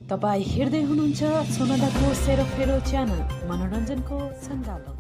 तपाईं हेर्दै हुनुहुन्छ सोनादाको सेरोफेरो च्यानल मनोरञ्जनको सञ्जालो।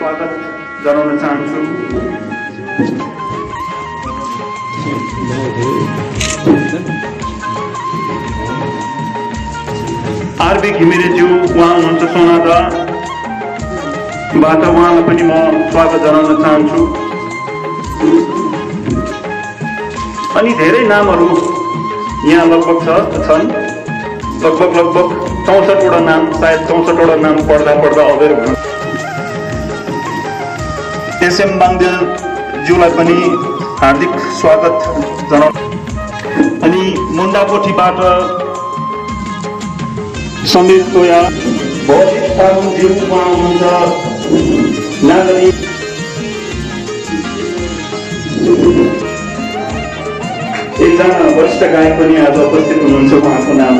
स्वागत जनाउन चाहन्छु। आरबी घिमिरेज्यू उहाँ हुनुहुन्छ सोनादाबाट, उहाँलाई पनि म स्वागत जनाउन चाहन्छु। अनि धेरै नामहरू यहाँ लगभग छन्, लगभग 64वटा नाम, सायद 64वटा नाम पढ्दा अबेर हुन्छ। एसएम बाङ्देलज्यूलाई पनि हार्दिक स्वागत जनाउनु। अनि मुन्डाकोठीबाट समीर तोया, भौतिक तारुङज्यू उहाँ हुनुहुन्छ नागरिक। एकजना वरिष्ठ गायक पनि आज उपस्थित हुनुहुन्छ, उहाँको नाम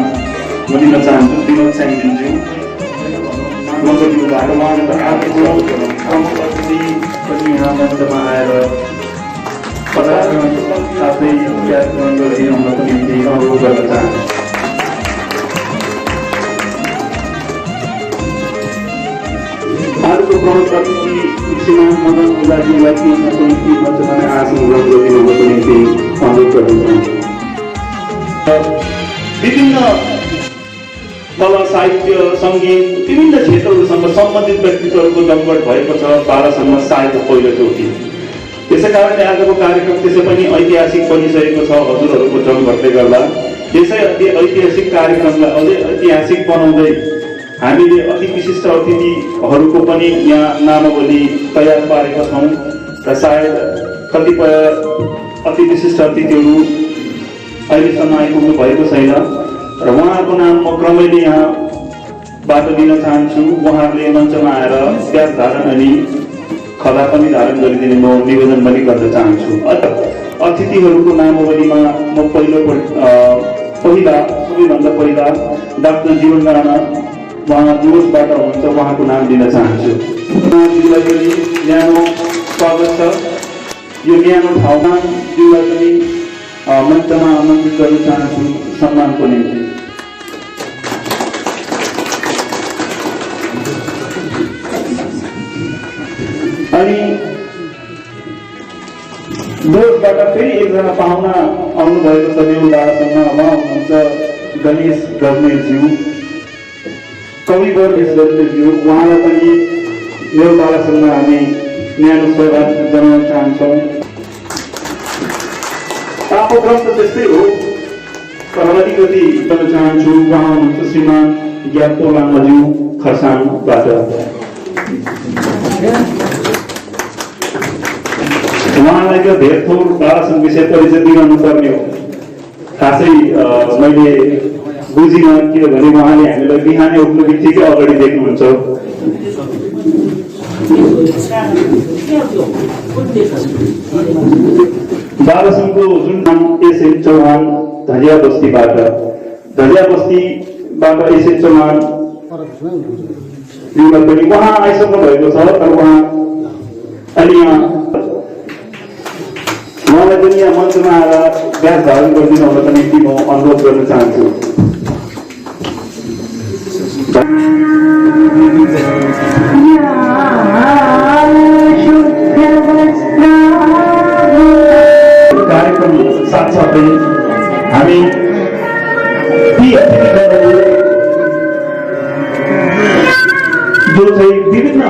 म लिन चाहन्छु, विनोद स्याङ्गिनज्यू। मजलिबाट उहाँले पनि यहाँ मञ्चमा आएर पदार्पण साथै कार्यक्रम गरिदिनुको निम्ति अनुरोध गर्न चाहन्छु। आजको प्रमुख अतिथि श्रीमान मदन ओझाज्यूलाई केही निम्ति मञ्चमा आसन ग्रहण गरिदिनुको निम्ति अनुरोध गर्न चाहन्छु। विभिन्न कला, साहित्य, सङ्गीत, विभिन्न क्षेत्रहरूसँग सम्बन्धित व्यक्तित्वहरूको जमघट भएको छ बाह्रसम्म सायद पहिलोचोटि। त्यसै कारणले आजको कार्यक्रम त्यसै पनि ऐतिहासिक बनिसकेको छ हजुरहरूको जमघटले गर्दा। यसै ऐतिहासिक कार्यक्रमलाई अझै ऐतिहासिक बनाउँदै हामीले अति विशिष्ट अतिथिहरूको पनि यहाँ नामावली तयार पारेका छौँ र सायद कतिपय अति विशिष्ट अतिथिहरू अहिलेसम्म आइपुग्नु भएको छैन र उहाँहरूको नाम म क्रमैले यहाँ बाट दिन चाहन्छु। उहाँहरूले मञ्चमा आएर व्यास धारण अनि खदा पनि धारण गरिदिने म निवेदन पनि गर्न चाहन्छु। अतिथिहरूको नामावलीमा म सबैभन्दा पहिला डाक्टर जीवन राणा उहाँ डुवर्सबाट हुनुहुन्छ, उहाँको नाम लिन चाहन्छु। ज्यूलाई पनि न्यानो स्वागत छ। यो न्यानो ठाउँमा ज्यूलाई पनि मञ्चमा आमन्त्रित गर्न चाहन्छु सम्मानको निम्ति। अनि डुवर्सबाट फेरि एकजना पाहुना आउनुभएको छ मेरो दादासँग, उहाँ हुनुहुन्छ गणेश गजमेरज्यू, कविवर गजमेरज्यू। उहाँलाई पनि मेरो दादासँग हामी न्यानो स्वागत जनाउन चाहन्छौँ। तापक्रम त त्यस्तै हो, तर अलिकति गर्न चाहन्छु। उहाँ हुनुहुन्छ श्रीमान ज्ञापो लामाज्यू खरसाङबाट। उहाँलाई त धेर थोर दादासँग विषय परिचय दिनु पर्ने हो, खासै मैले बुझिनँ, किनभने उहाँले हामीलाई बिहानै उठ्नु बित्तिकै अगाडि देख्नुहुन्छ। दादासँगको जुन नाम एसएन चौहान धलिया बस्तीबाट एसएन चौहान पनि उहाँ आइसक्नु भएको छ, तर उहाँ अलि उहाँलाई पनि यहाँ मञ्चमा आएर व्यास धारण गरिदिनु हुनको निम्ति म अनुरोध गर्न चाहन्छु। कार्यक्रम साथसाथै हामी ती अतिथिगणहरू जो चाहिँ विभिन्न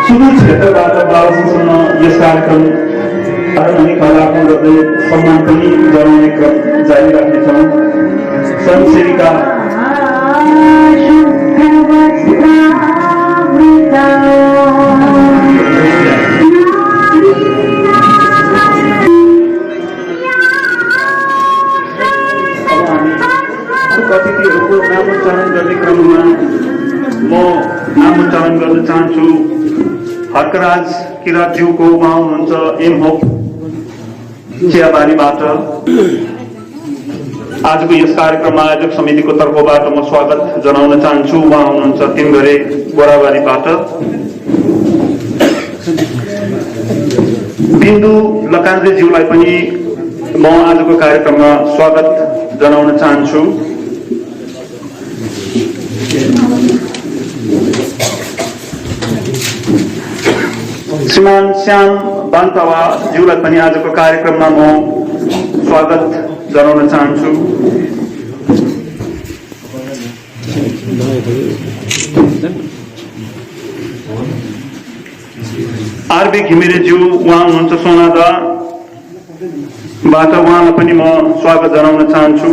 सुदूर क्षेत्रबाट बाबासँग यस कार्यक्रम अनि कलाको गर्दै सम्मान पनि जनाउने क्रम जारी राख्नेछौँ। स्वयंसेविका अतिथिहरूको नामोच्चारण गर्ने क्रममा म नामोच्चारण गर्न चाहन्छु। हर्कराज किराज्यूको उहाँ हुनुहुन्छ एम होप चियाबारीबाट। आजको यस कार्यक्रममा आयोजक समितिको तर्फबाट म स्वागत जनाउन चाहन्छु। उहाँ हुनुहुन्छ तिनघरे गोराबारीबाट। बिन्दु लकान्द्रेज्यूलाई पनि म आजको कार्यक्रममा स्वागत जनाउन चाहन्छु। श्रीमान श्याम बान्तवाज्यूलाई पनि आजको कार्यक्रममा म स्वागत जनाउन चाहन्छु। आरबी घिमिरेज्यू उहाँ हुनुहुन्छ सोनादाबाट, उहाँलाई पनि म स्वागत जनाउन चाहन्छु।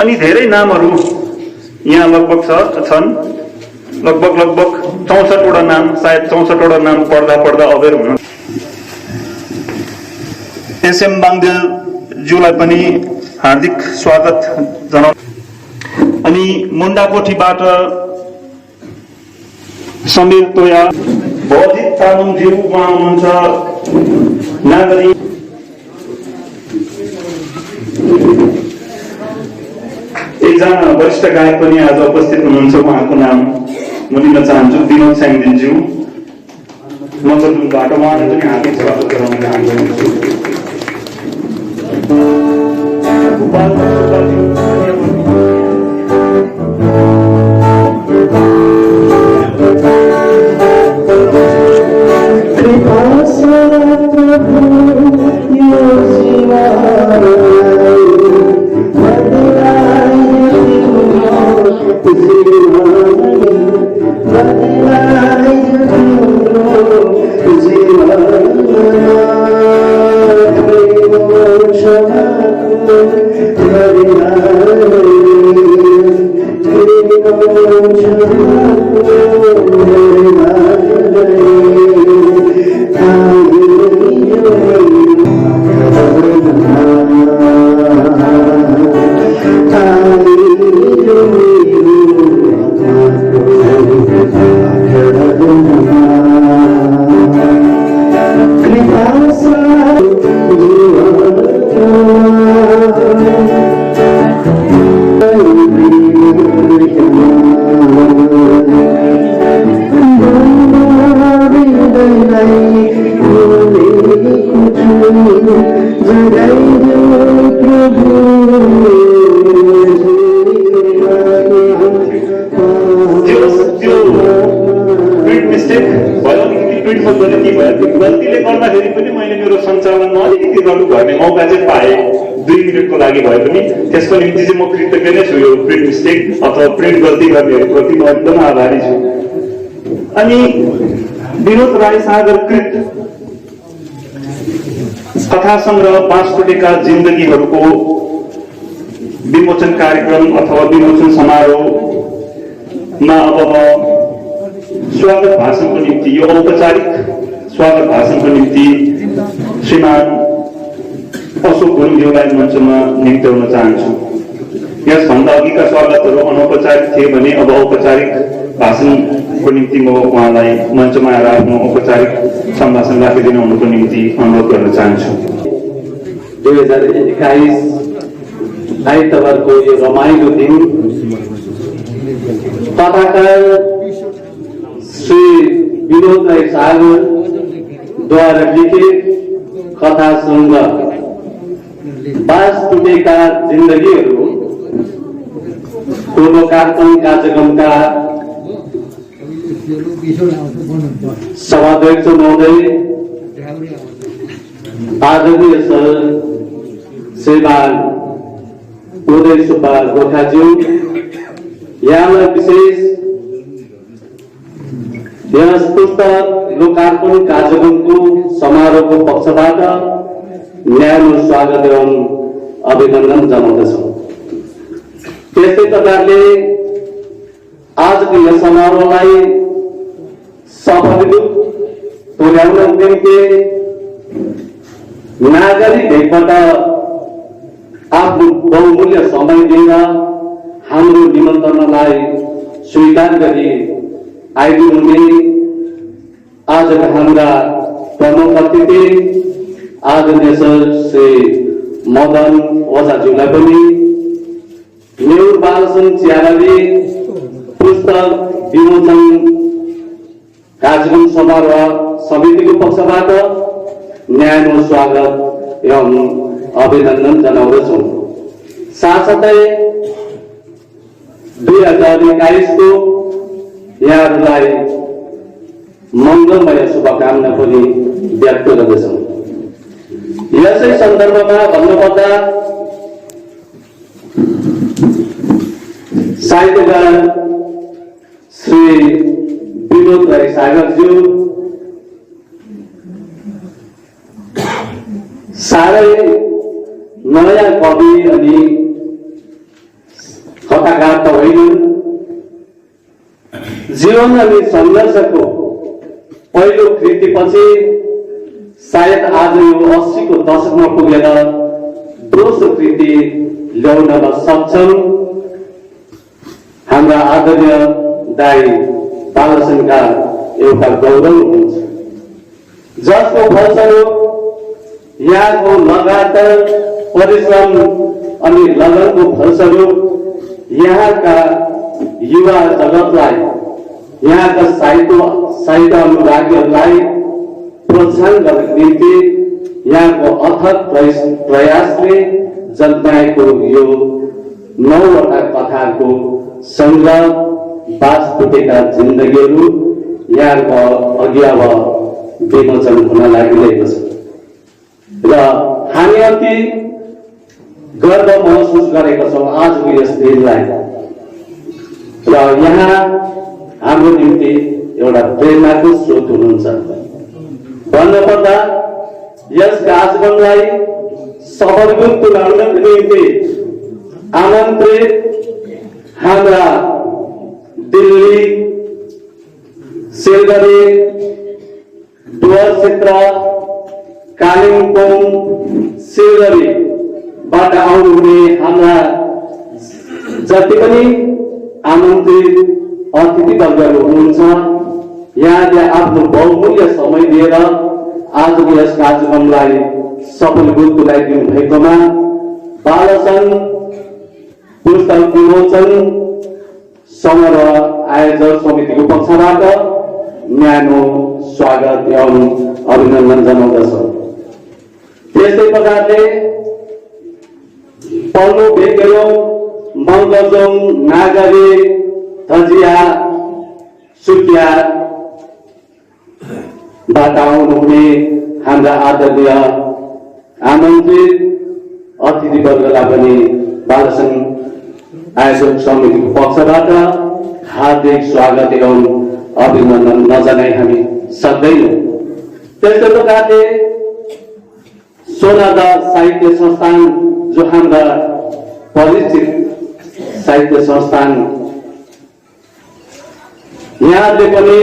अनि धेरै नामहरू यहाँ लगभग छन्, लगभग 64वटा नाम, सायद 64वटा नाम पढ्दा अबेर हुनु। एसएम बाङ्देलज्यूलाई पनि हार्दिक स्वागत जनाउ। अनि मुन्डाकोठीबाट समीर तोया, भजित तामाङज्यू उहाँ हुनुहुन्छ नागरिक। एकजना वरिष्ठ गायक पनि आज उपस्थित हुनुहुन्छ, उहाँको नाम म लिन चाहन्छु विनोद स्याङदेनज्यू मकरदुङबाट। उहाँले पनि हार्दिक स्वागत गराउन चाहन्छु। Hare मिस्टेक भयो, अलिकति ट्विटमा गल्ती भयो। त्यो गल्तीले गर्दाखेरि पनि मैले मेरो सञ्चालनमा अलिकति गर्नुपर्ने मौका चाहिँ पाएँ, 2 मिनटको लागि भए पनि। त्यसको निम्ति चाहिँ म कृतज्ञ नै छु। यो प्रिन्ट मिस्टेक अथवा प्रिन्ट गल्ती गर्नेहरूप्रति म एकदम आभारी छु। अनि विनोद राई सागरकृत कथा सङ्ग्रह 5 टुटेका जिन्दगीहरूको विमोचन कार्यक्रम अथवा विमोचन समारोहमा अब स्वागत भाषणको निम्ति, यो औपचारिक स्वागत भाषणको निम्ति श्रीमान अशोक गुरुङज्यूलाई मञ्चमा निम्त्याउन चाहन्छु। यसभन्दा अघिका स्वागतहरू अनौपचारिक थिए भने अब औपचारिक भाषणको निम्ति म उहाँलाई मञ्चमा आएर आफ्नो औपचारिक सम्भाषण राखिदिनु हुनुको निम्ति अनुरोध गर्न चाहन्छु। 2021 आइतबारको यो रमाइलो दिन कथाकार श्री विनोद राई सागरद्वारा लिखित कथा सङ्ग्रह 5 टुटेका जिन्दगीहरू को लोकार्पण कार्यक्रमका सभाध्यक्ष महोदय, आदरणीय सर श्रीमान उदय सुब्बा गोर्खाज्यू, यहाँलाई विशेष यस पुस्तक लोकार्पण कार्यक्रमको समारोहको पक्षबाट न्यानो स्वागत एवं अभिनन्दन जनाउँदछु। त्यस्तै प्रकारले आजको यस समारोहलाई सफल रूप तुल्याउन निम्ति नागरिक एकपल्ट आफ्नो बहुमूल्य समय दिएर हाम्रो निमन्त्रणालाई स्वीकार गरी आइदिनुहुने आजका हाम्रा प्रमुख अतिथि आदरणीय सर श्री मदन ओझाज्यूलाई पनि नेउर बालसन च्याराले पुस्तक विमोचन कार्यक्रम समारोह समितिको पक्षबाट न्यानो स्वागत एवं अभिनन्दन जनाउँदछु। साथसाथै 2021 को यहाँहरूलाई मङ्गलमय शुभकामना पनि व्यक्त गर्दछौँ। यसै सन्दर्भमा भन्नुपर्दा साहित्यकार श्री विनोद राई सागरज्यू साह्रै नयाँ कवि अनि कथाकार त होइनन्। जीवन अनि सङ्घर्षको पहिलो कृतिपछि सायद आज यो 80 को दशकमा पुगेर दोस्रो कृति ल्याउनमा सक्षम हाम्रा आदरणीय दाई बालसनका एउटा गौरव हुन्छ, जसको फलस्वरूप यहाँको लगातार परिश्रम अनि लगनको फलस्वरूप यहाँका युवा जगतलाई, यहाँका साहित्य अनुरागीहरूलाई प्रोत्साहन गर्ने निम्ति यहाँको अथक प्रयासले जन्माएको यो 9वटा कथाको सङ्ग्रह 5 टुटेका जिन्दगीहरू यहाँको अघि अब विमोचन हुन लागिरहेको छ र हामी अति गर्व महसुस गरेका छौँ आजको यस दिनलाई। र यहाँ हाम्रो निम्ति एउटा प्रेरणाको स्रोत हुनुहुन्छ। भन्नुपर्दा यस कार्यक्रमलाई सफल रूप तुल्याउनको निम्ति आमन्त्रित हाम्रा दिल्ली, सिलगढी, डुवर्स क्षेत्र, कालिम्पोङ, सिलगढीबाट आउनुहुने हाम्रा जति पनि आमन्त्रित अतिथिवर्गहरू हुनुहुन्छ, यहाँले आफ्नो बहुमूल्य समय दिएर आजको यस कार्यक्रमलाई सफल रूप तुल्याइदिनु भएकोमा बालसन पुस्तक विमोचन समारोह आयोजक समितिको पक्षबाट न्यानो स्वागत एवं अभिनन्दन जनाउँदछु। त्यस्तै प्रकारले पल्लो भेगेरो, मङ्गलजोङ, नागरी, धजिया, सुकिया बाट आउनुहुने हाम्रा आदरणीय आमन्त्रित अतिथिवर्गलाई पनि बाल संघ आयोजक समितिको पक्षबाट हार्दिक स्वागत एवं अभिनन्दन नजनाई हामी सक्दैनौँ। त्यस्तै प्रकारले सोनादा साहित्य संस्थान जो हाम्रा परिचित साहित्य संस्थान, यहाँले पनि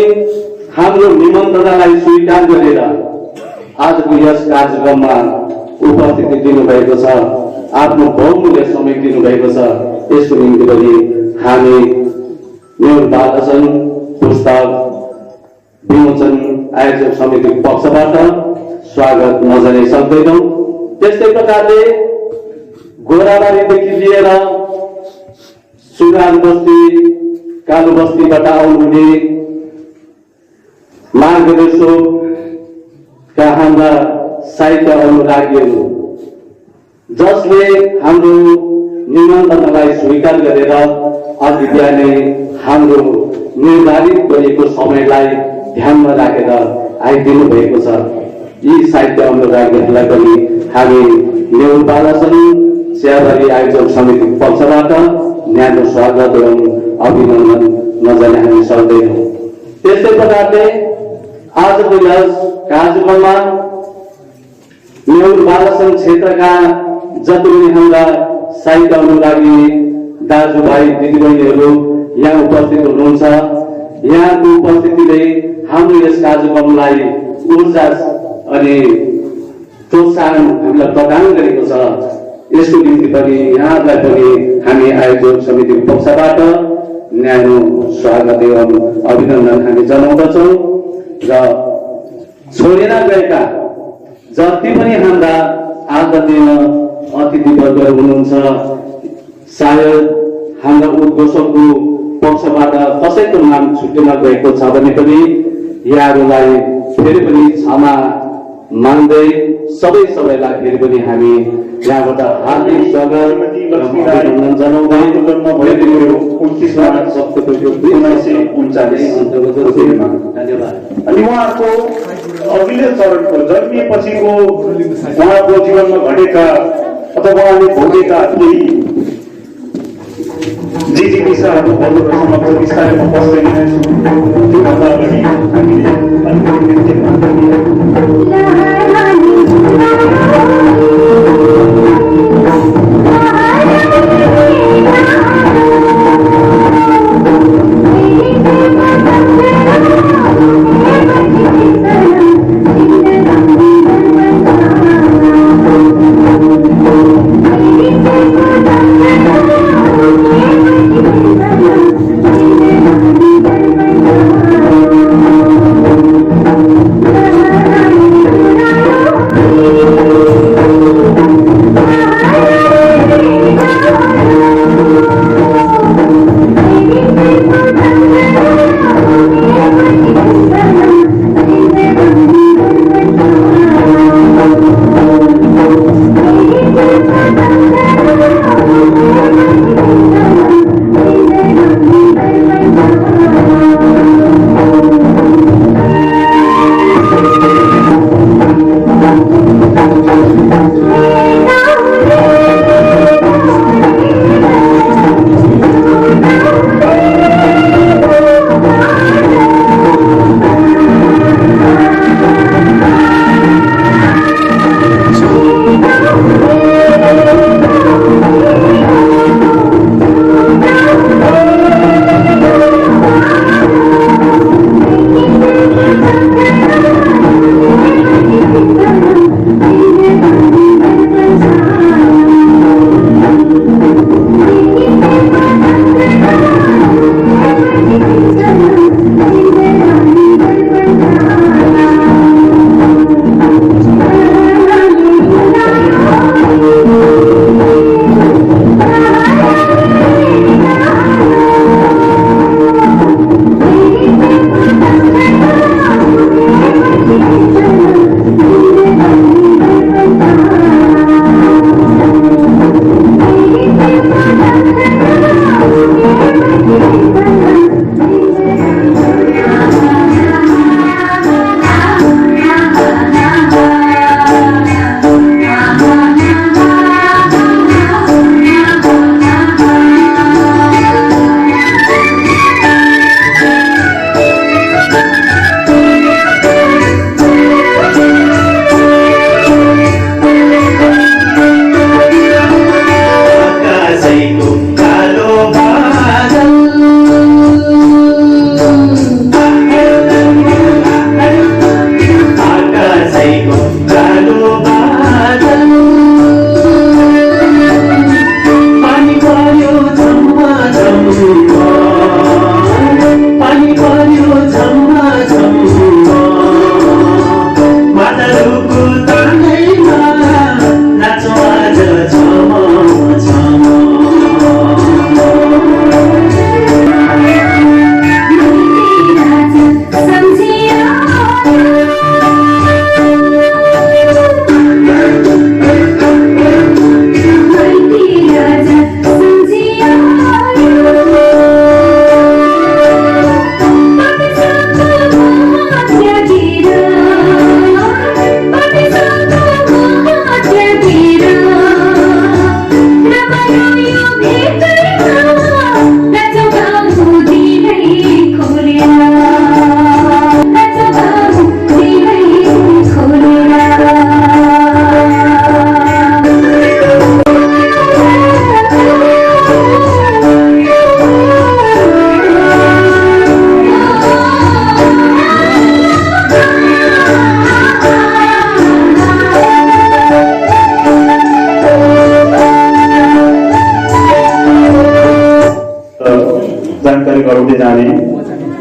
हाम्रो निमन्त्रणालाई स्वीकार गरेर आजको यस कार्यक्रममा उपस्थिति दिनुभएको छ, आफ्नो बहुमूल्य समय दिनुभएको छ। यसको निम्ति पनि हामी नेउर बालसन पुस्तक विमोचन आयोजक समितिको पक्षबाट स्वागत नजनाइ सक्दैनौँ। त्यस्तै प्रकारले गोराबारीदेखि लिएर सुगार बस्ती कालो बस्तीबाट आउनुहुने मार्गदर्शकका हाम्रा साहित्य अनुरागीहरू जसले हाम्रो निमन्त्रणालाई स्वीकार गरेर अघि बिहानै हाम्रो निर्धारित गरिएको समयलाई ध्यानमा राखेर आइदिनु भएको छ। यी साहित्य अनुरागीहरूलाई पनि हामी नेउर बालसन चियाबारी आयोजक समितिको पक्षबाट न्यानो स्वागत एवं अभिनन्दन नजनाइ हामी सक्दैनौँ। त्यस्तै प्रकारले आजको यस कार्यक्रममा नेउर बालसन क्षेत्रका जति पनि हाम्रा साहित्य अनुरागी दाजुभाइ दिदीबहिनीहरू यहाँ उपस्थित हुनुहुन्छ। यहाँको उपस्थितिले हाम्रो यस कार्यक्रमलाई ऊर्जा अनि प्रोत्साहन हामीलाई प्रदान गरेको छ। यसको निम्ति पनि यहाँलाई पनि हामी आयोजक समितिको पक्षबाट न्यानो स्वागत एवं अभिनन्दन हामी जनाउँदछौँ। र छोडेर गएका जति पनि हाम्रा आदरणीय अतिथिवर्गहरू हुनुहुन्छ, सायद हाम्रा उद्घोषकको पक्षबाट कसैको नाम छुटेर गएको छ भने पनि यहाँहरूलाई फेरि पनि क्षमा मान्दै सबैलाई फेरि पनि हामी यहाँबाट हार्दिक स्वागत अभिनन्दन जनाउँदै धन्यवाद। अनि उहाँको अघिल्लो चरणको जन्मिएपछिको उहाँको जीवनमा घटेका अथवा उहाँले भोगेका केही जे विषयहरू भन्नुको समक्ष विस्तारै म बस्दैन छु। त्योभन्दा अगाडि हामीले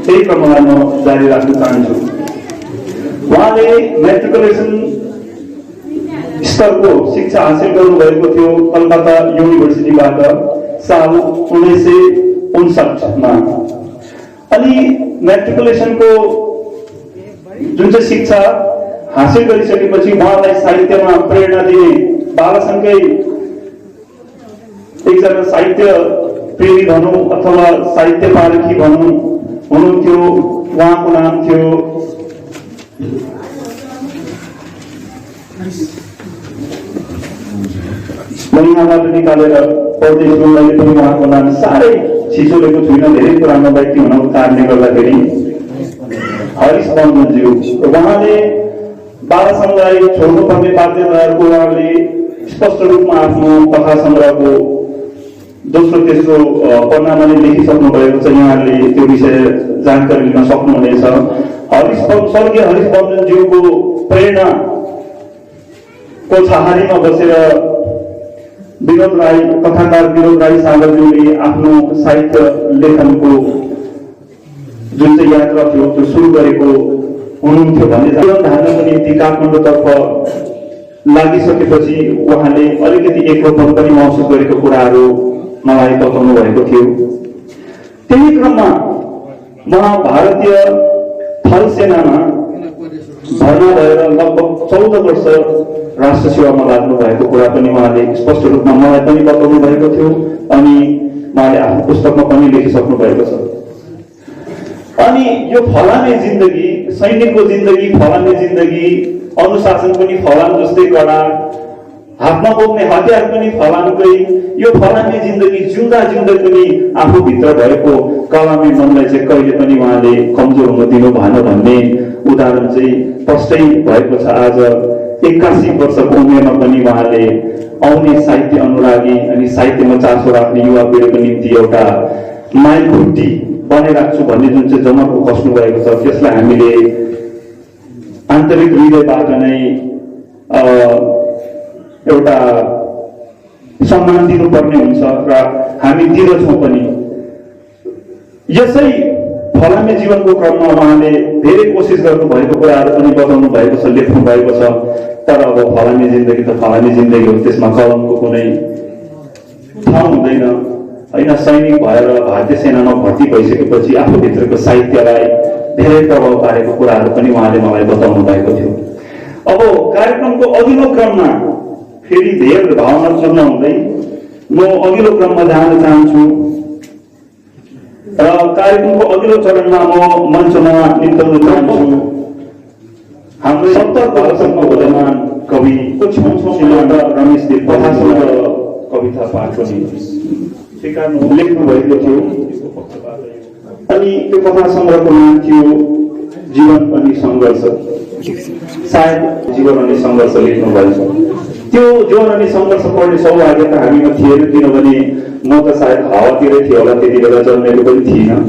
त्यही क्रमलाई म जारी राख्न चाहन्छु। उहाँले मेट्रिकुलेसन स्तरको शिक्षा हासिल गर्नुभएको थियो कलकत्ता युनिभर्सिटीबाट साल 1959 मा। अनि मेट्रिकुलेसनको जुन चाहिँ शिक्षा हासिल गरिसकेपछि उहाँलाई साहित्यमा प्रेरणा दिने बालसँगै एकजना साहित्य प्रेमी भनौँ अथवा साहित्य पारखी भनौँ हुनुहुन्थ्यो। उहाँको नाम थियो म यहाँबाट निकालेर पढ्दैछु। मैले पनि उहाँको नाम साह्रै छिचोलेको छुइनँ, धेरै पुरानो व्यक्ति हुनको कारणले गर्दाखेरि हरिश बन्धनज्यू। उहाँले बालसङ्ग्रहलाई छोड्नुपर्ने बाध्यताहरूको उहाँले स्पष्ट रूपमा आफ्नो कथा सङ्ग्रहको दोस्रो तेस्रो पन्नामा नै लेखिसक्नु भएको छ। यहाँले त्यो विषय जानकारी लिन सक्नुहुनेछ। स्वर्गीय हरिश बन्धनज्यूको प्रेरणाको छहारीमा बसेर विनोद राई, कथाकार विनोद राई सागरज्यूले आफ्नो साहित्य लेखनको जुन चाहिँ यात्रा थियो त्यो सुरु गरेको हुनुहुन्थ्यो भने जीवन धान्नको निम्ति काठमाडौँतर्फ लागिसकेपछि उहाँले अलिकति एक्लोपन पनि महसुस गरेको कुराहरू मलाई बताउनु भएको थियो। त्यही क्रममा उहाँ भारतीय थल सेनामा भर्ना भएर लगभग 14 वर्ष राष्ट्र सेवामा लाग्नु भएको कुरा पनि उहाँले स्पष्ट रूपमा मलाई पनि बताउनु भएको थियो अनि उहाँले आफ्नो पुस्तकमा पनि लेखिसक्नु भएको छ। अनि यो फलाने जिन्दगी, सैनिकको जिन्दगी फलाने जिन्दगी, अनुशासन पनि फलान जस्तै कडा, हातमा बोक्ने हतियार पनि फलानकै, यो फलाने जिन्दगी जिउँदा जिउँदै पनि आफूभित्र भएको कलामी मनलाई चाहिँ कहिले पनि उहाँले कमजोर हुन दिनु भएन भन्ने उदाहरण चाहिँ प्रष्टै भएको छ। आज 81 वर्षको उमेरमा पनि उहाँले आउने साहित्य अनुरागी अनि साहित्यमा चासो राख्ने युवा पिँढीको निम्ति एउटा माइलखुट्टी बनाइराख्छु भन्ने जुन चाहिँ जमर्को कस्नु भएको छ त्यसलाई हामीले आन्तरिक हृदयबाट नै एउटा सम्मान दिनुपर्ने हुन्छ र हामी दिँदछौँ पनि। यसै फलामे जीवनको क्रममा उहाँले धेरै कोसिस गर्नुभएको कुराहरू पनि बताउनु भएको छ, लेख्नु भएको छ। तर अब फलामे जिन्दगी त फलामे जिन्दगी हो, त्यसमा कलमको कुनै ठाउँ हुँदैन होइन। सैनिक भएर भारतीय सेनामा भर्ती भइसकेपछि आफूभित्रको साहित्यलाई धेरै प्रभाव पारेको कुराहरू पनि उहाँले मलाई बताउनु भएको थियो। अब कार्यक्रमको अघिल्लो क्रममा फेरि धेरै भावनात्मक नहुँदै म अघिल्लो क्रममा जान चाहन्छु र कार्यक्रमको अघिल्लो चरणमा म मञ्चमा निम्ताउन चाहन्छु हाम्रो 70 वर्षको विद्यमान कवि रमेश देव कथासँग कविता पाठ पनि लेख्नु भएको थियो। अनि त्यो कथा सङ्ग्रहको नाम थियो जीवन अनि सङ्घर्ष। सायद जीवन अनि सङ्घर्ष लेख्नु भएको त्यो जीवन अनि सङ्घर्ष पढ्ने सौभाग्य त हामीमा थिएन, किनभने म त सायद हावातिरै थियो होला, त्यति बेला जन्मेको पनि थिइनँ।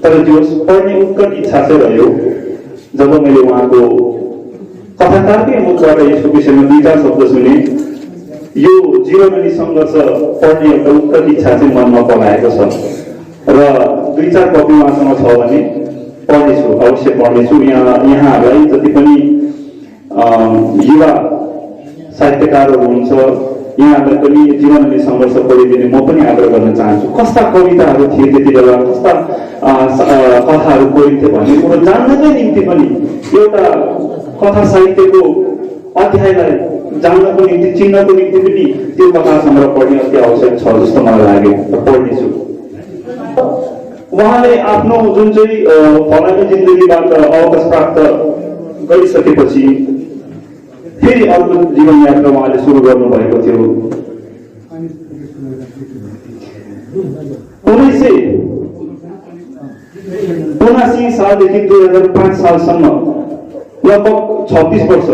तर जो पढ्ने उत्कट इच्छा चाहिँ रह्यो। जब मैले उहाँको कथाकारकै मुखबाट यसको विषयमा 2-4 शब्द सुने, यो जीवन अनि सङ्घर्ष पढ्ने एउटा उत्कट इच्छा चाहिँ मनमा पलाएको छ र 2-4 कपी उहाँसँग छ भने पढ्नेछु, अवश्य पढ्नेछु। यहाँहरूलाई जति पनि युवा साहित्यकारहरू हुन्छ यहाँहरूलाई पनि जीवन अनि सङ्घर्ष पढिदिने म पनि आग्रह गर्न चाहन्छु। कस्ता कविताहरू थिए त्यति बेला, कस्ता कथाहरू पढिन्थे भन्ने कुरो जान्नकै निम्ति पनि एउटा कथा साहित्यको अध्यायलाई जान्नको निम्ति चिन्नको निम्ति पनि त्यो कथा सङ्ग्रह पढ्ने अति आवश्यक छ जस्तो मलाई लाग्यो र पढ्नेछु। उहाँले आफ्नो जुन चाहिँ फलामे जिन्दगीबाट अवकाश प्राप्त गरिसकेपछि फेरि अर्को जीवन यात्रा उहाँले सुरु गर्नुभएको थियो। 1979 सालदेखि 2005 सालसम्म लगभग 26 वर्ष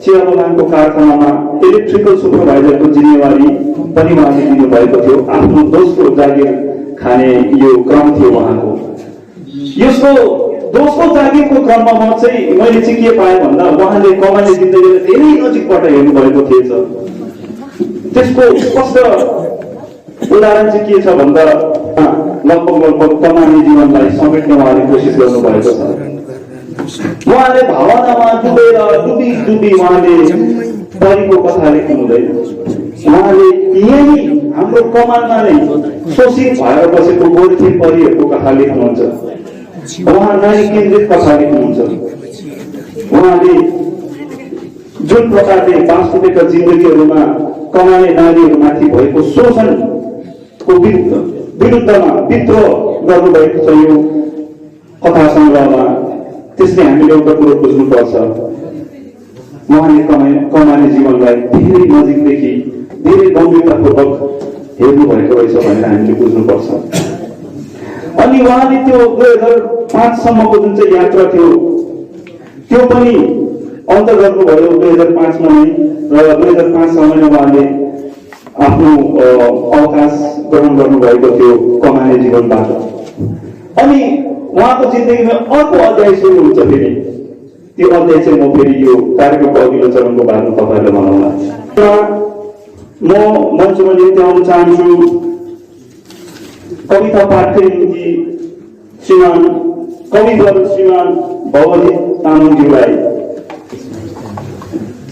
चिया बगानको कारखानामा इलेक्ट्रिकल सुपरभाइजरको जिम्मेवारी पनि उहाँले लिनुभएको थियो। आफ्नो दोस्रो जागिर खाने यो क्रम थियो उहाँको। यसको दोस्रो जागिरको क्रममा मैले चाहिँ के पाएँ भन्दा उहाँले कमाने जिन्दगीलाई धेरै नजिकबाट हेर्नुभएको थिएछ। त्यसको स्पष्ट उदाहरण चाहिँ के छ भन्दा लगभग कमाने जीवनलाई समेट्न उहाँले कोसिस गर्नुभएको छ। उहाँले भावनामा डुबी उहाँले परेको कथा लेख्नु हुँदैन। उहाँले यही हाम्रो कमानमा नै शोषित भएर बसेको गोर्खे परिहरूको कथा लेख्नुहुन्छ। उहाँ नारी केन्द्रित कथा लेख्नुहुन्छ। उहाँले जुन प्रकारले वास्तविक जिन्दगीहरूमा कमाने नारीहरूमाथि भएको शोषणको विरुद्धमा विद्रोह गर्नुभएको छ यो कथा सङ्ग्रहमा। त्यसले हामीले एउटा कुरो बुझ्नुपर्छ, उहाँले कमाने जीवनलाई धेरै नजिकदेखि धेरै गम्भीरतापूर्वक हेर्नु भएको रहेछ भनेर हामीले बुझ्नुपर्छ। अनि उहाँले त्यो 2005 सम्मको जुन चाहिँ यात्रा थियो त्यो पनि अन्त गर्नुभयो 2005 मा नै, र 2005 सम्ममा उहाँले आफ्नो अवकाश ग्रहण गर्नुभएको थियो कमाने जीवनबाट। अनि उहाँको जिन्दगीमा अर्को अध्याय सुरु हुन्छ फेरि। त्यो अध्याय चाहिँ म फेरि यो कार्यक्रमको अघिल्लो चरणको बारेमा तपाईँहरूलाई भनौँला। म मञ्चमा निम्ति आउन चाहन्छु कविता पाठकै निम्ति श्रीमान कविवर श्रीमान भवजित तामाङज्यूलाई।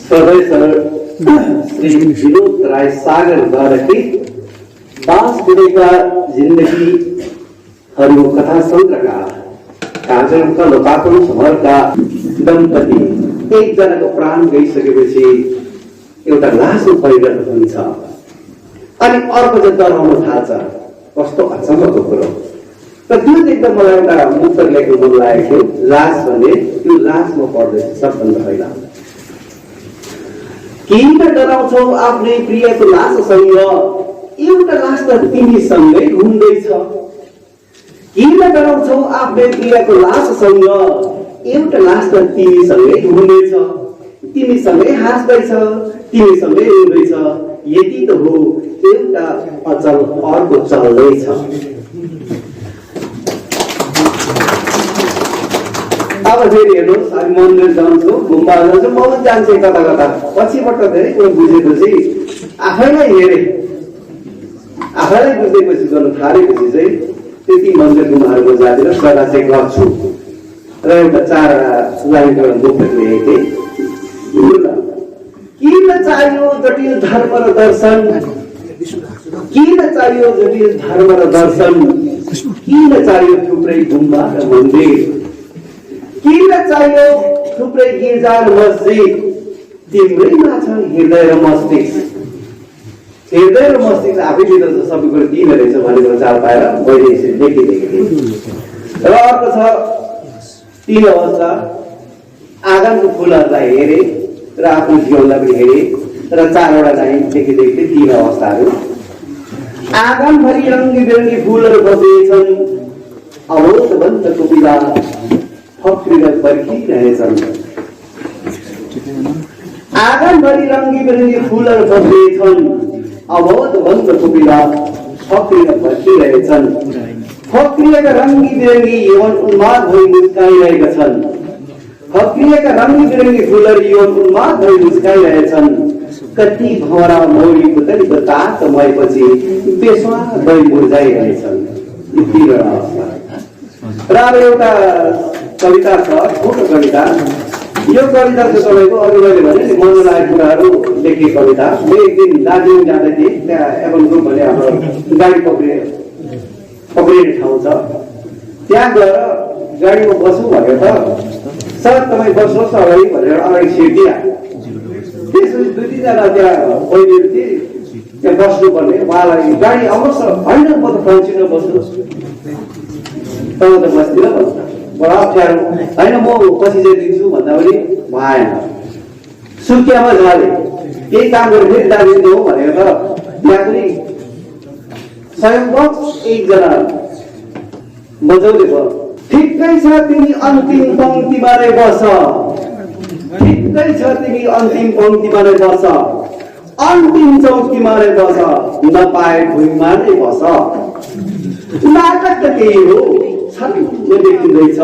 सर श्री विनोद राय सागर द्वारा बास गुडेका जिन्दगीहरू कथा सङ्ग्रहका कार्यक्रमका लोकार्पण समरका दम्पति एकजनाको प्राण गइसकेपछि एउटा लासो परिणत हुन्छ अनि अर्को चाहिँ डराउन थाल्छ। कस्तो अचम्मको कुरो। र त्यो देख्दा मलाई एउटा मुक्तक लेख्नु मन लागेको थियो। लास भने त्यो लासमा पर्दैछ शब्द होइन। किन डराउँछौ आफ्नै प्रियको लाससँग, एउटा लास त तिमीसँगै घुम्दैछ। किन डराउँछौ आफ्नै प्रियको लाससँग, एउटा लास त तिमीसँगै घुम्दैछ। तिमीसँगै हाँस्दैछ, तिमीसँगै रुँदैछ। यति त हो एउटा अचल अर्को चल्दैछ। अब फेरि हेर्नुहोस्, हामी मन्दिर जान्छौँ, गुम्बा जान्छौँ, म पनि जान्छु कता कता। पछिबाट धेरै कुरो बुझेपछि आफैलाई हेरेँ, आफैलाई बुझ्ने कोसिस गर्नु थालेपछि चाहिँ त्यति मन्दिर गुम्बाहरूको जाँदिन सदा चाहिँ गर्छु। र एउटा 4 लाइनको मुक्तक लेखेँ। किन चाहियो जटिल धर्म र दर्शन, किन चाहियो जटिल धर्म र दर्शन, किन चाहियो थुप्रै गुम्बा र मन्दिर, किन चाहियो थुप्रै गिर्जा र मस्जिद, तिम्रैमा छ हृदय र मस्तिष्क। हृदय र मस्तिष्क आफैभित्र त सबै कुरो किन रहेछ भनेर चाल पाएर मैले यसरी लेखिदिएको थिएँ। र अर्को छ 3 अवस्था। आँगनको फुलहरूलाई हेरेँ र आफ्नो जीवनलाई पनि हेरेँ र 4वटा लाइन लेखिदिएको थिएँ 3 अवस्थाहरू। आँगनभरि रङ्गी बिरङ्गी फुलहरू बसेछन्, अवोध बन्दको बिदा फक्रिएर पर्खिरहेछन्। आँगनभरि रङ्गी बिरङ्गी फुलहरू बसेछन्, अवोध बन्दको बिदा फक्रिएर पर्खिरहेछन्। फक्रिएका रङ्गी बिरङ्गी यौवन उन्माद भई मुस्काइरहेका छन्। फक्रिएका रङ्गी बिरङ्गी फुलहरू यौवन उन्माद भई मुस्काइरहेछन्। कति भवरा मौरी पुतलीको ताक मएपछि पेशवा गई मुर्झाइरहेछन्। र अब एउटा कविता छ, छोटो कविता। यो कविता चाहिँ तपाईँको अघि मैले भने नि मन लागेको कुराहरू लेखेको कविता। म एक दिन दार्जिलिङ जाँदै थिएँ, त्यहाँ एभन ग्रुप भन्ने हाम्रो गाडी पक्रिने ठाउँ छ। त्यहाँ गएर गाडीमा बसौँ भनेर त सर तपाईँ बस्नुहोस् न अगाडि भनेर अगाडि सिट दिइहाल्यो। त्यसपछि 2-3जना त्यहाँ बहिनीहरू थिए, त्यहाँ बस्नुपर्ने। उहाँलाई गाडी आउनुहोस् न, होइन म त पहुँचिन बस्नुहोस्, तपाईँ त बस्दिनँ भन्छ। बडा अप्ठ्यारो, होइन म पछि चाहिँ दिन्छु भन्दा पनि भएन। सुकियामा झाले केही काम गरेर फेरि दार्जिलिङ हो भनेर त त्यहाँ पनि स्वयंवश एकजना बजाउँदै भयो। ठिकै छ तिमी अन्तिम पङ्क्तिमा नै बस, ठिकै छ तिमी अन्तिम पङ्क्तिमा नै बस, अन्तिम चौकीमा नै बस, नपाए भुइँमा नै बस। नाटक त केही हो छलङ्ग देखिँदैछ,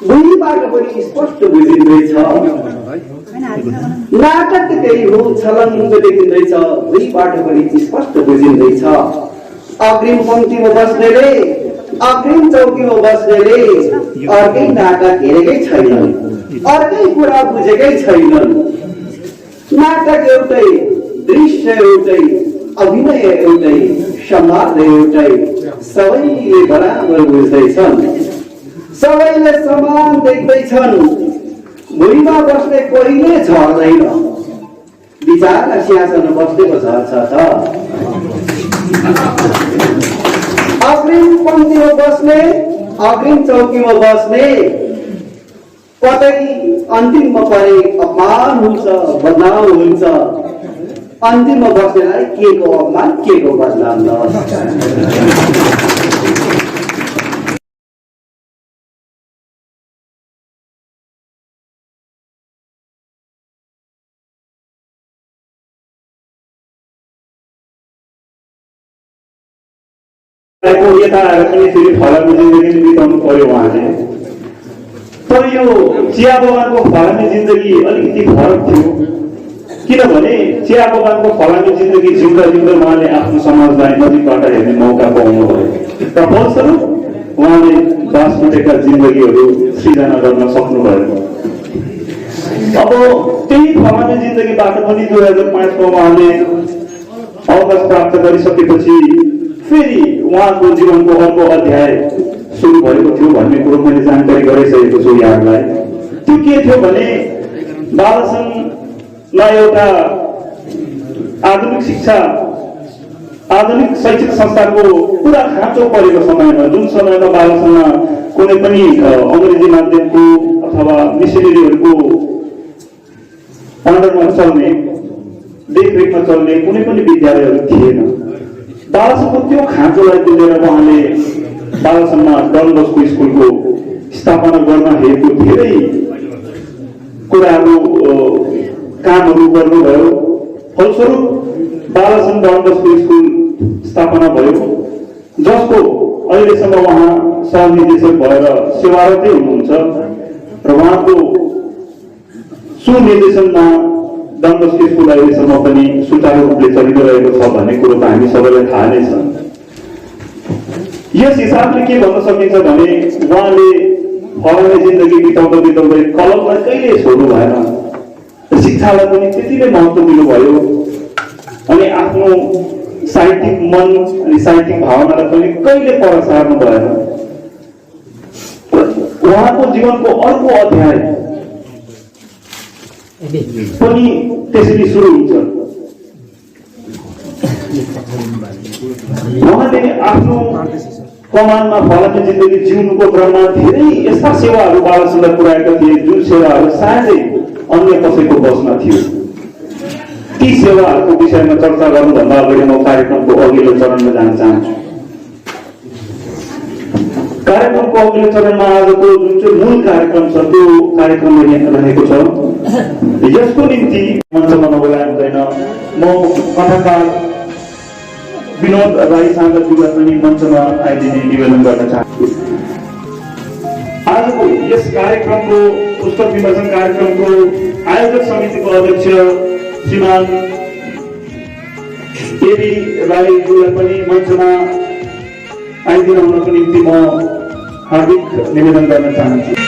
भुइँबाट पनि स्पष्ट बुझिँदैछ। नाटक त केही हो छलङ्ग देखिँदैछ, भुइँबाट पनि स्पष्ट बुझिँदैछ। अग्रिम पंक्तिमा बस्नेले, अग्रिम चौकीमा बस्नेले अर्कै नाटक हेरेकै छैनन्, अर्कै कुरा बुझेकै छैनन्। नाटक एउटै, दृश्य एउटै, अभिनय एउटै, संवाद एउटै, सबैले बराबर बुझ्दैछन्, सबैले समान देख्दैछन्। भुइँमा बस्ने कोहीले झर्दैन, विचारका सिंहासनमा बस्नेको झर्छ त। अग्रिम पंक्तिमा बस्ने, अग्रिम चौकीमा बस्ने कतै अन्तिममा परे अपमान हुन्छ, बदनाम हुन्छ। अन्तिममा बस्नेलाई के को अपमान, के को बदनाम न। यता आएर पनि फेरि फलामे जिन्दगी बिताउनु पर्यो उहाँले। तर यो चिया बगानको फलामे जिन्दगी अलिकति फरक थियो, किनभने चिया बगानको फलामे जिन्दगी जिउँदा जिउँदा उहाँले आफ्नो समाजलाई नजिकबाट हेर्ने मौका पाउनुभयो र फलस्वरूप उहाँले बाँच्नुका जिन्दगीहरू सृजना गर्न सक्नुभयो। अब त्यही फलामे जिन्दगीबाट पनि 2005 मा उहाँले अवकाश प्राप्त गरिसकेपछि फेरि उहाँको जीवनको अर्को अध्याय सुरु भएको थियो भन्ने कुरो मैले जानकारी गराइसकेको छु यहाँलाई। त्यो के थियो भने बालसङ्घमा एउटा आधुनिक शिक्षा, आधुनिक शैक्षिक संस्थाको पुरा खाँचो परेको समयमा, जुन समयमा बालसङ्घमा कुनै पनि अङ्ग्रेजी माध्यमको अथवा मिसनरीहरूको अन्डरमा चल्ने, देखरेखमा चल्ने कुनै पनि विद्यालयहरू थिएन। बालसङ्घको त्यो खाँचोलाई बुझेर उहाँले बालसङ्घमा डन बस्को स्कुलको स्थापना गर्न हेतु धेरै कुराहरू, कामहरू गर्नुभयो। फलस्वरूप बालसङ्घ डन बस्को स्कुल स्थापना भयो, जसको अहिलेसम्म उहाँ सहनिर्देशक भएर सेवारतै हुनुहुन्छ र उहाँको सुनिर्देशनमा डन बस्को स्कुल अहिलेसम्म पनि सुचारू रूपले चलिरहेको छ भन्ने कुरो त हामी सबैलाई थाहा नै छ। यस हिसाबले के भन्न सकिन्छ भने उहाँले फलामे जिन्दगी बिताउँदै बिताउँदै कलमलाई कहिले छोड्नु भएन, शिक्षालाई पनि त्यति नै महत्त्व दिनुभयो अनि आफ्नो साहित्यिक मन अनि साहित्यिक भावनालाई पनि कहिले पर सार्नु भएन। उहाँको जीवनको अर्को अध्याय पनि त्यसरी सुरु हुन्छ। उहाँले आफ्नो कमानमा फलामे जिन्दगी जिउनुको क्रममा धेरै यस्ता सेवाहरू बालसङ्घलाई पुर्याएका थिए जुन सेवाहरू साझै अन्य कसैको बसमा थियो। ती सेवाहरूको विषयमा चर्चा गर्नुभन्दा अगाडि म कार्यक्रमको अघिल्लो चरणमा जान चाहन्छु। कार्यक्रमको अघिल्लो चरणमा आजको जुन चाहिँ मूल कार्यक्रम छ त्यो कार्यक्रम रहेको छ। यसको निम्ति मञ्चमा नबोलाए हुँदैन। म कथाकार विनोद राई सागरज्यूलाई पनि मञ्चमा आइदिने निवेदन गर्न चाहन्छु। आजको यस कार्यक्रमको, पुस्तक विमोचन कार्यक्रमको आयोजक समितिको अध्यक्ष श्रीमान एबी राईज्यूलाई पनि मञ्चमा आइदिन हुनको निम्ति म हार्दिक निवेदन गर्न चाहन्छु।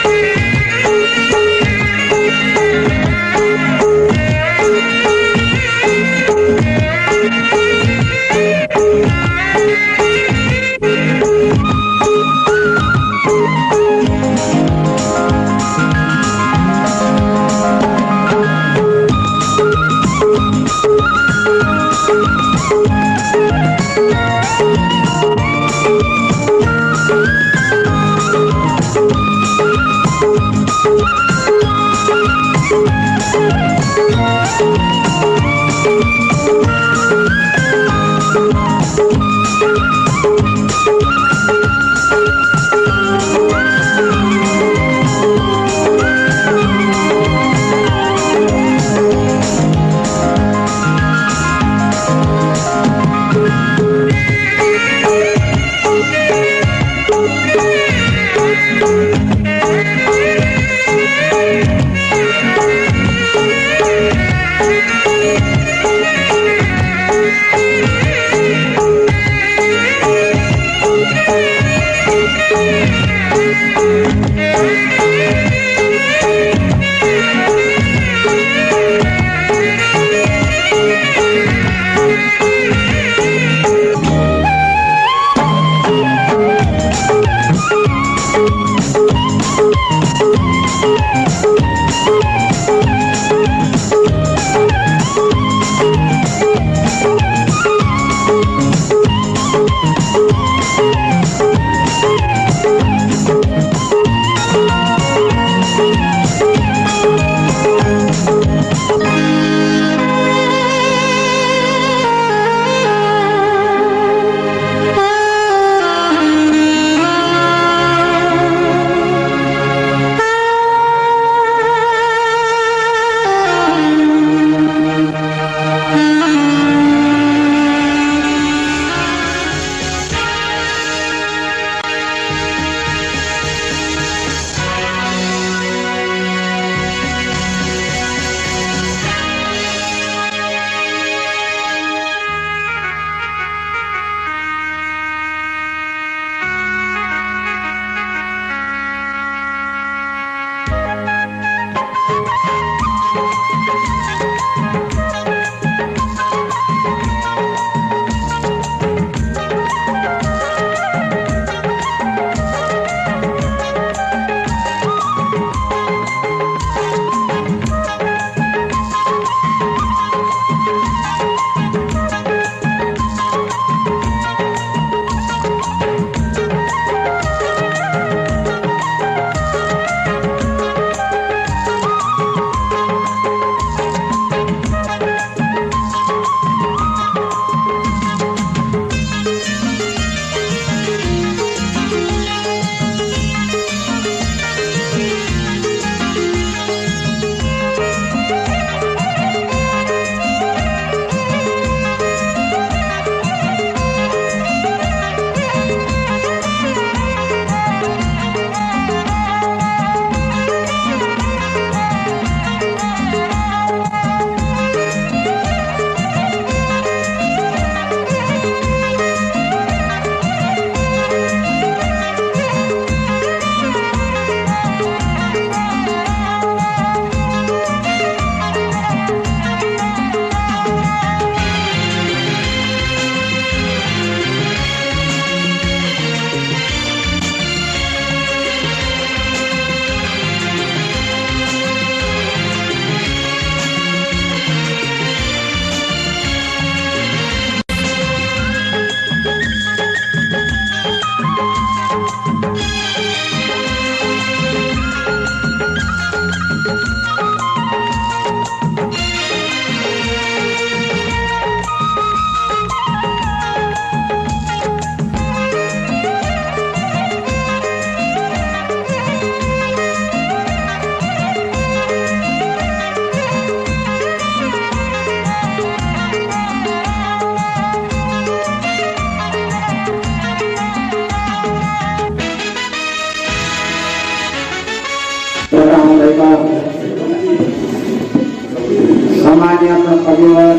सामान्य परिवार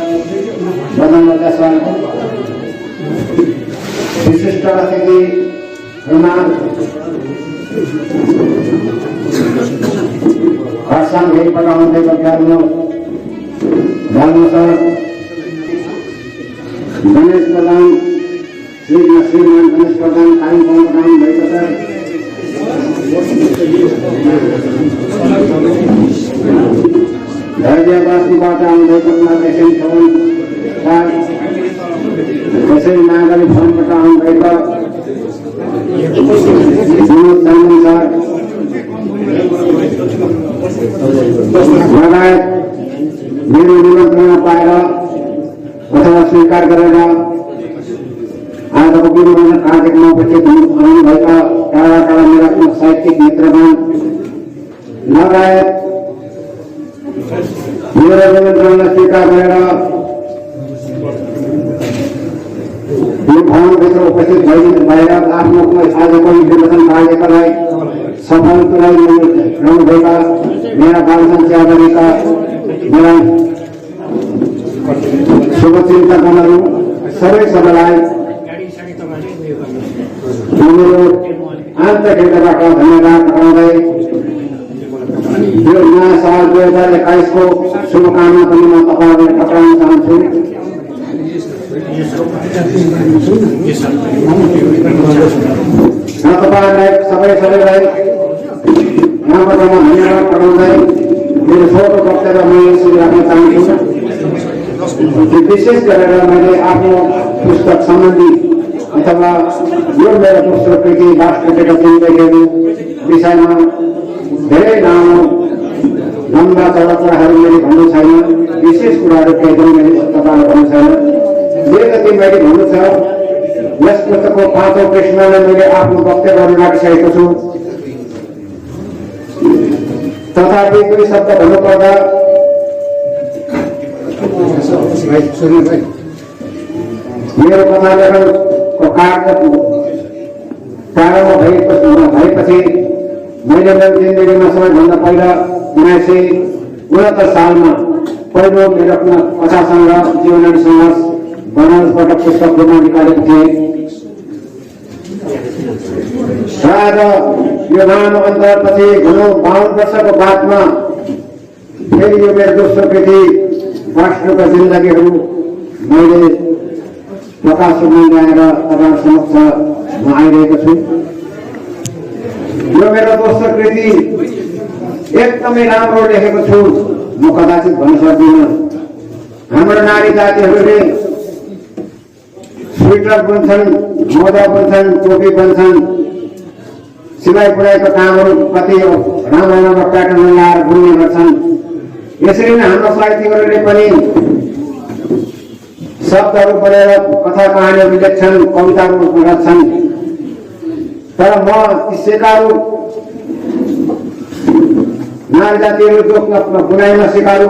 बनाउनका विशिष्ट अतिथिहरूमा खरसाङ भेगबाट आउँदैको ग्राम सर गणेश प्रधान श्रीमान गणेश प्रधान कालिम्पोङबाट आउनुभएको छ। धैर्यवासीबाट आउँदैको कुमारदेशन छौन त्यसरी नागरी फर्मबाट आउनुभएको विनोद तामाङ सर लगायत मेरो निमन्त्रणा पाएर अथवा स्वीकार गरेर आजको गुरुवार कार्यक्रममा उपस्थित हुनुभएका टाढा टाढा मेरा साहित्यिक मित्रगण लगायत मेरो निमन्त्रणा स्वीकार गरेर यो भवनभित्र उपस्थित भएर आफ्नो आजको निर्वाचन कार्यक्रमलाई सफल तुल्याइरहनुभएका मेरा बालसञ्चार अगाडिका मेरा शुभचिन्तकहरू सबैलाई मेरो आन्तरिक हृदयबाट धन्यवाद पठाउँदै यो नयाँ साल 2021 को शुभकामना पनि म तपाईँहरूलाई पठाउन चाहन्छु। तपाईँहरूलाई सबैलाई यहाँबाट म धन्यवाद पठाउँदै मेरो छोटो वक्तव्य म यसरी राख्न चाहन्छु। विशेष गरेर मैले आफ्नो पुस्तक सम्बन्धी अथवा यो मेरो दोस्रो कृति राष्ट्रपिता जिन्दगीहरू विषयमा धेरै लामो लम्बा चौडाहरू मैले भन्नु छैन। विशेष कुराहरू केही पनि मैले तपाईँलाई भन्नु छैन। जे जति मैले भन्नु छ यस पुस्तकको 5औं पृष्ठमा मैले आफ्नो वक्तव्यहरू राखिसकेको छु। तथापि दुई शब्द भन्नुपर्दा मेरो कथा लेखनको कार्य प्रारम्भ भएपछि मैले मेरो जिन्दगीमा सबैभन्दा पहिला 1969 सालमा पहिलो मेरो 50 सङ्घ जीवनी सङ्घर्ष बनारसबाट पुस्तक रूपमा निकालेको थिएँ। र आज यो लामो अन्तरपछि 52 वर्षको बादमा फेरि यो मेरो दोस्रो कृति राष्ट्रका जिन्दगीहरू मैले प्रकाश रूपमा ल्याएर तपाईँ समक्ष म आइरहेको छु। यो मेरो दोस्रो कृति एकदमै राम्रो लेखेको छु म कदाचित भन्न सक्दिनँ। हाम्रो नारी जातिहरूले स्वेटर बुन्छन्, मोजा बुन्छन्, टोपी बुन्छन्, सिलाइ बुनाइको कामहरू कति राम्रो राम्रो प्याटर्न लगाएर बुन्ने गर्छन्। यसरी नै हाम्रो साहित्यिकहरूले पनि शब्दहरू बढेर कथा कहानीहरू लेख्छन्, कविताहरू रच्छन्। तर म सिकारु नारी जातिहरू जो बुनाइमा सिकारु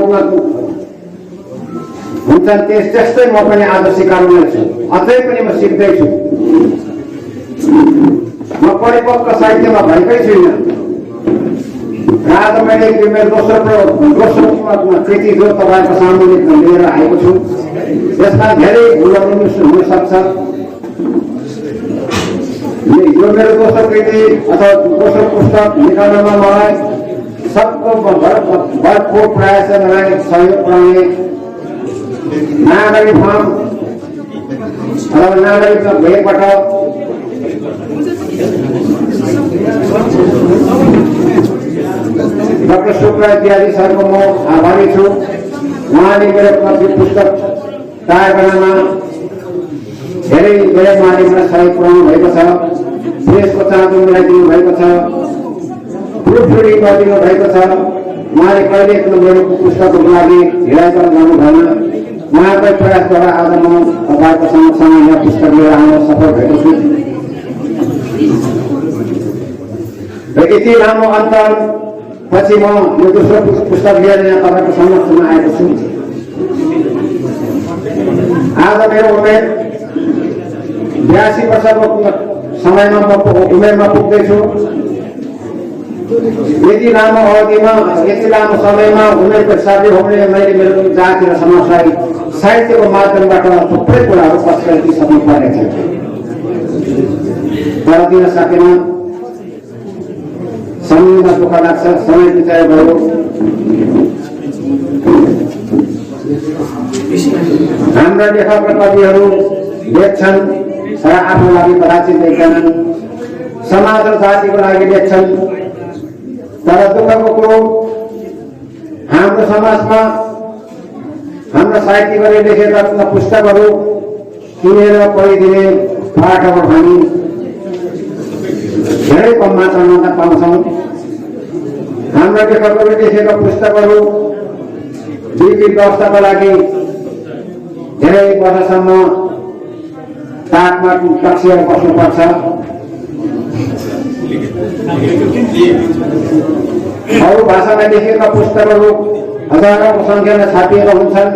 हुन्छन् त्यस्तै म पनि आज सिकारु नै छु। अझै पनि म सिक्दैछु। म परिपक्व साहित्यमा भएकै छुइनँ। र आज मैले मेरो दोस्रो कृति जो तपाईँको सामुन्ने लिएर आएको छु यसमा धेरै भुलहरू हुन सक्छ। यो मेरो दोस्रो कृति अथवा दोस्रो पुस्तक निकाल्नमा मलाई सबको भरपूर प्रयास मलाई सहयोग पुर्याउने नागरिक फर्म अथवा नागरिक भेगबाट डाक्टर शुक्ला इत्यादि सरको म आभारी छु। उहाँले मेरो पुस्तक तयार गर्नमा धेरै उहाँले मलाई सहयोग पुर्याउनु भएको छ। देशको चाँदो मिलाइदिनु भएको छ, प्रुफ रिडिङ गरिदिनु भएको छ। उहाँले कहिले मेरो पुस्तकको लागि ढिलाइ गरेर जानु भएन। उहाँकै प्रयासद्वारा आज म तपाईँको समक्षमा यहाँ पुस्तक लिएर आउन सफल भएको छु। र यति लामो अन्तर पछि म यो दोस्रो पुस्तक लिएर यहाँ तपाईँको समक्षमा आएको छु। आज मेरो उमेर 82 वर्षको समयमा उमेरमा पुग्दैछु। यति लामो अवधिमा यति लामो समयमा उमेरको हिसाबले हो भने मैले मेरो जाति र समाजलाई साहित्यको माध्यमबाट थुप्रै कुराहरू प्रस्तुत दिइसक्नु पर्ने थियो, तर दिन सकेन। समयमा दुःख लाग्छ, समय बिताए गयो। हाम्रा लेखक र कविहरू लेख्छन् र आफ्नो लागि कदाचित लेख्दैनन्, समाज र जातिको लागि लेख्छन्। तर दुःखको कुरो हाम्रो समाजमा हाम्रा साहित्यिकहरूले लेखेका पुस्तकहरू किनेर पढिदिने पाठकहरू हामी धेरै कम मात्रामा पाउँछौँ। हाम्रा लेखकहरूले लेखेका पुस्तकहरू बिक्री व्यवस्थाको लागि धेरै वर्षसम्म ताकमा टक्सिएर बस्नुपर्छ। अरू भाषामा लेखेका पुस्तकहरू हजारौंको संख्यामा छापिएका हुन्छन्।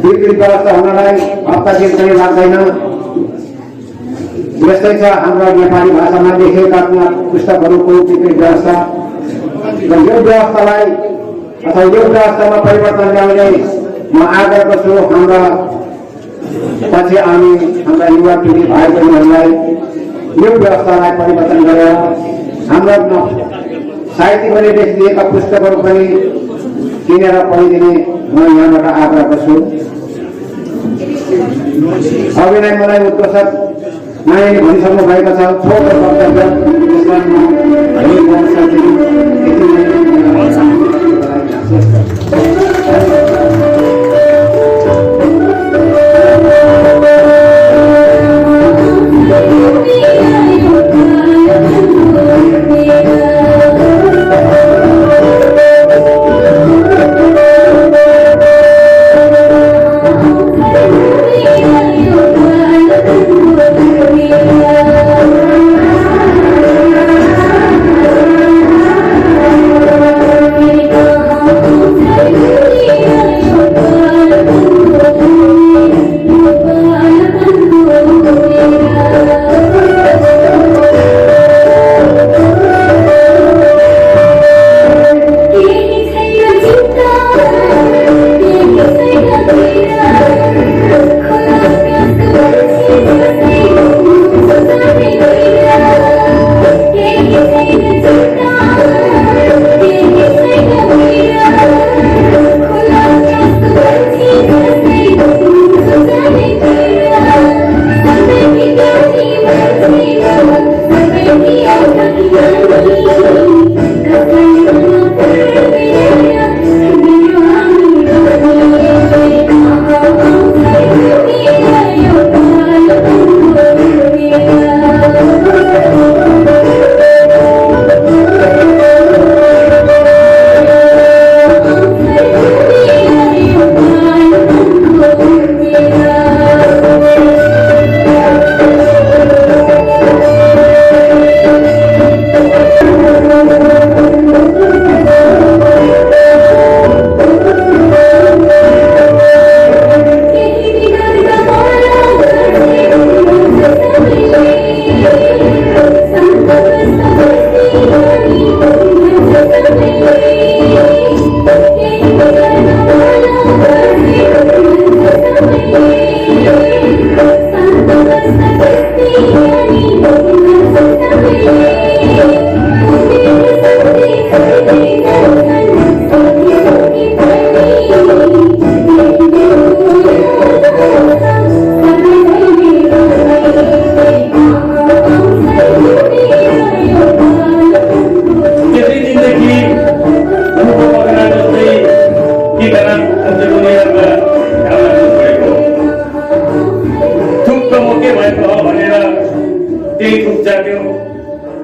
बिक्री व्यवस्था हुनलाई हप्ता दिन पनि लाग्दैन। यस्तै छ हाम्रो नेपाली भाषामा लेखेका पुस्तकहरूको बिक्री व्यवस्था। यो व्यवस्थालाई अथवा यो व्यवस्थामा परिवर्तन ल्याउने म आग्रह गर्छु हाम्रा पछि आउने हाम्रा युवा पिँढी भाइ बहिनीहरूलाई यो व्यवस्थालाई परिवर्तन गरेर हाम्रा साहित्यिकले लेखिदिएका पुस्तकहरू पनि किनेर पढिदिने म यहाँबाट आग्रह गर्छु। अघि नै मलाई उद्घोषक नानीले भनिसक्नु भएको छ, छोटो वक्तव्य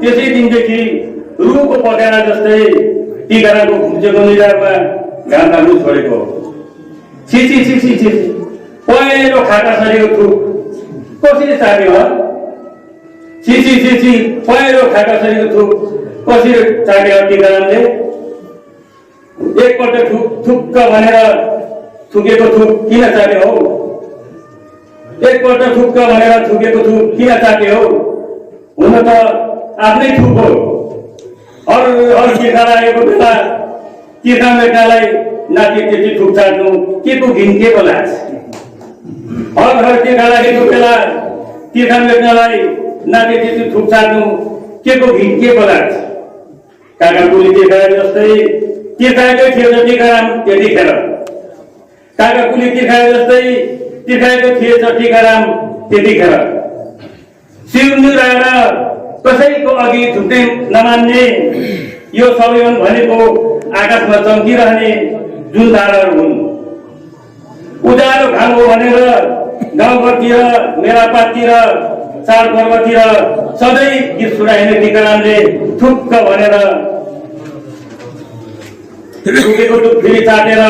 त्यसै दिनदेखि रुखको पटेरा जस्तै टिकाराको खुम्चेको निधारमा घाम लाग्नु छोडेको। छिछि छिछि छिछि पहिलो खाटा सरीको थुक कसरी चाट्यो हो? छिछि छिछि पहिलो खाटा सरीको थुक कसरी चाट्यो टिकारामले? एकपल्ट थुक्क भनेर थुकेको थुक किन चाट्यो हो? एकपल्ट थुक्क भनेर थुकेको थुक किन चाट्यो हो? हुन त आफ्नै थुक हो। हर तिर्खा लागेको बेला तिर्खा मेट्नलाई नाति त्यति ठुक छाड्नु के को घिन के को लाग्छ। हर तिर्खा लागेको बेला तिर्खा मेट्नलाई नाति त्यति ठुक छाड्नु के को घिन के को लाग्छ। काका कुली तिर्खा जस्तै तिर्खाएकै थियो टिकाराम त्यतिखेर। काका कुली तिर्खाए जस्तै तिर्खाएको थिएछ टिकाराम त्यतिखेर। शिवनी रहेर कसैको अघि झुक्दै नमान्ने यो सबैभन्दा भनेको आकाशमा चम्किरहने जुन ताराहरू हुन्। उज्यालो घाम हो भनेर गाउँघरतिर मेलापाततिर चाडपर्वतिर सधैँ गीत सुनाइने टिकारामले थुक्क भनेर ढुकेको टुक फेरि चाटेर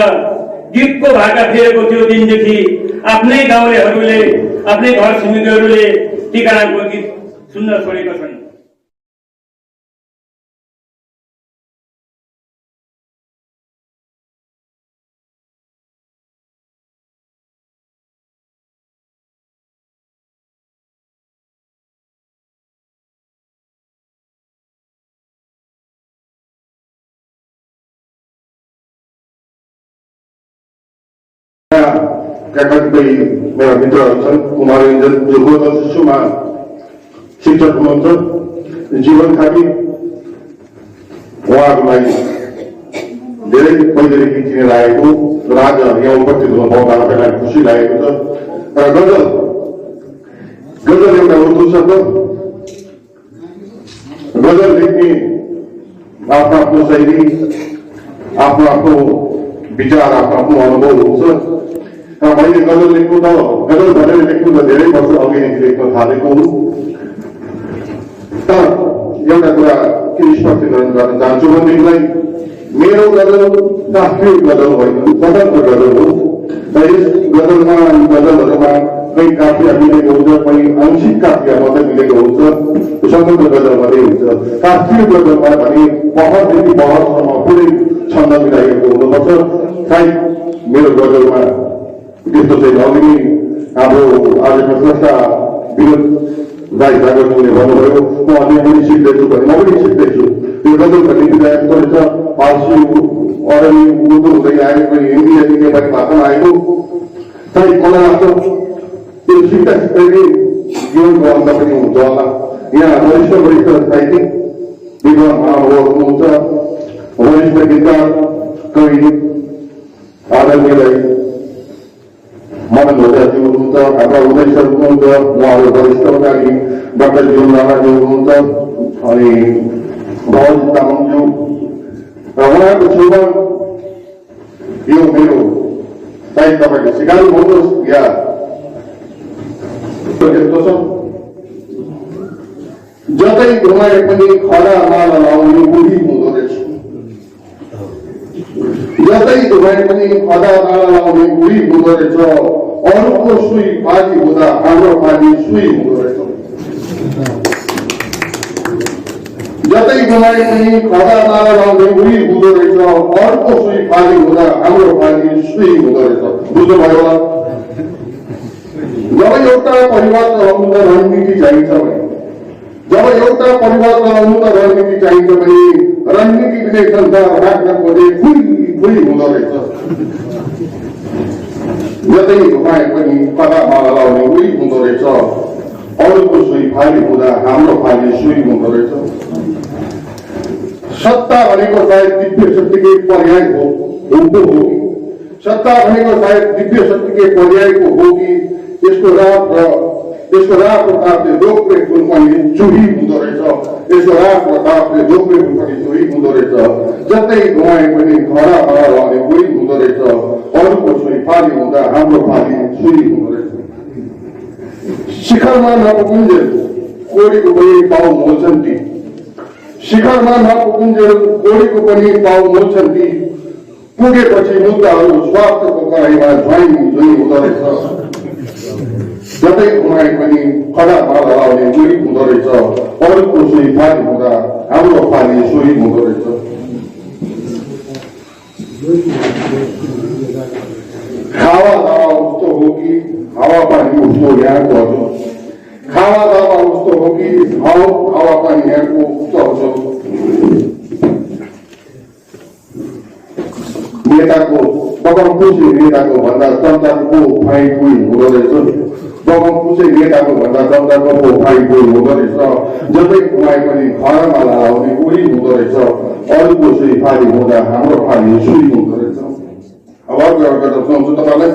गीतको भाका फेरेको त्यो दिनदेखि आफ्नै गाउँलेहरूले आफ्नै घर छिमेकीहरूले टिकारामको गीत सुन्न छोडेका छन्। कतिपय मेरा मित्रहरू छन् कुमार इन्जन जो गोदन शिशुमा शिक्षक हुनुहुन्छ जीवन खाती उहाँहरूलाई धेरै पहिलेदेखि चिनेर आएको र आज यहाँ उपस्थित हुन पाउँदा आफैलाई खुसी लागेको छ। र गजल एउटा उर्दू शब्द, गजल लेख्ने आफ्नो आफ्नो शैली आफ्नो आफ्नो विचार आफ्नो आफ्नो अनुभव हुन्छ। मैले गजल लेख्नु त गजल भनेर लेख्नु त धेरै वर्ष अघिदेखि लेख्न थालेको हुँ। तर एउटा कुरा के स्पष्टीकरण गर्न चाहन्छु भनेदेखिलाई मेरो गजल शास्त्रीय गजल होइन, स्वतन्त्र गजल हो। र यस गजलमा गजलहरूमा कहीँ काफिया मिलेको हुन्छ, कहीँ आंशिक काफिया मात्रै मिलेको हुन्छ, स्वतन्त्र गजल मात्रै हुन्छ। शास्त्रीय गजलमा भने पहरदेखि पहरसम्म पुरै छन्द मिलाइएको हुनुपर्छ। सायद मेरो गजलमा त्यस्तो चाहिँ अघि नै हाम्रो आजको स्रष्टा विनोद दाई जागरले भन्नुभयो म अझै पनि सिक्दैछु भने म पनि सिक्दैछु। त्यो गजलका निम्ति यस्तो रहेछ फारसी अरबी उर्दू हुँदै आएको पनि हिन्दी अनि नेपाली भाषामा आएको। सायद मलाई लाग्छ त्यो सिक्दा सिक्दै नै जीवनको अन्त पनि हुन्छ होला। यहाँ वरिष्ठ साहित्यिक विद्वान महानुभावहरू हुनुहुन्छ, वरिष्ठ गीतकार कवि आदरणीय मदन भोजाजी हुनुहुन्छ, हाम्रा उदय सर हुनुहुन्छ, उहाँहरू वरिष्ठ अधिकारी डाक्टर जीवन राणाजी हुनुहुन्छ अनि भवन तामाङज्यू र उहाँको छेउमा यो मेरो सायद तपाईँले सिकाउनु भन्नुहोस् या यस्तो छ जतै घुमाए पनि खडा माला लाउने बुढी हुँदो रहेछ। जतै घुमाए पनि खडा माला लाउने बुढी हुँदो रहेछ। अरूको सुई फाली हुँदा हाम्रो फाली सुई हुँदो रहेछ। जतै घुमाए पनि खडा माला लाउने बुढी हुँदो रहेछ। अरूको सुई फाली हुँदा हाम्रो फाली सुई हुँदो रहेछ। बुझ्नुभयो होला। जब एउटा परिवार चलाउनु त रणनीति चाहिन्छ भने जब एउटा परिवार चलाउनु त रणनीति चाहिन्छ भने रणनीति बिना संसार राख्न खोजे खुई हुँदो रहेछ। जतै घुमाए पनि कता माला लाउने उही हुँदो रहेछ। अरूको सुई फाली हुँदा हाम्रो फाली सुई हुँदो रहेछ। सत्ता भनेको सायद दिव्य शक्तिकै पर्याय हो कि सत्ता भनेको सायद दिव्य शक्तिकै पर्यायको हो कि यसको रात र तापले लोकप्रिय फुल पनि चुही हुँदो रहेछ। यसको रात र तापले लोकप्रिय फुल पनि चुही हुँदो रहेछ। जतै घुमाए पनि खडा माला लाउने उही हुँदो रहेछ। अरूको सुई फाली हुँदा हाम्रो फाली सुई हुँदो रहेछ। शिखरमा नपुगुन्जेल कोडीको पनि पाउ मोल्छन् ती। शिखरमा नपुगुन्जेल कोडीको पनि पाउ मोल्छन् ती। पुगेपछि मुद्दाहरू स्वार्थको कराईमा झ्वाइँ हुँदो रहेछ। जतै घुमाए पनि खडा माला लाउने बुढी हुँदो रहेछ। अरूको सुई फाली हुँदा हाम्रो फाली सुई हुँदो रहेछ। खावा दावा उस्तो हो कि हावा पानी उस्तो यहाँको हजुर। खावा दावा उस्तो हो कि हावा पानी यहाँको उस्तो हजुर। नेताको बगमपुचे नेताको भन्दा जनताको भाइ कोही हुँदो रहेछ। बगमपुचे नेताको भन्दा जनताको भाइ कोही हुँदो रहेछ। जतै घुमाए पनि घरमा लाउने कोही हुँदो रहेछ। अरूको सुई फाली हुँदा हाम्रो फाली सुई हुँदो रहेछ। अब अर्को एउटा सुनाउँछु तपाईँलाई।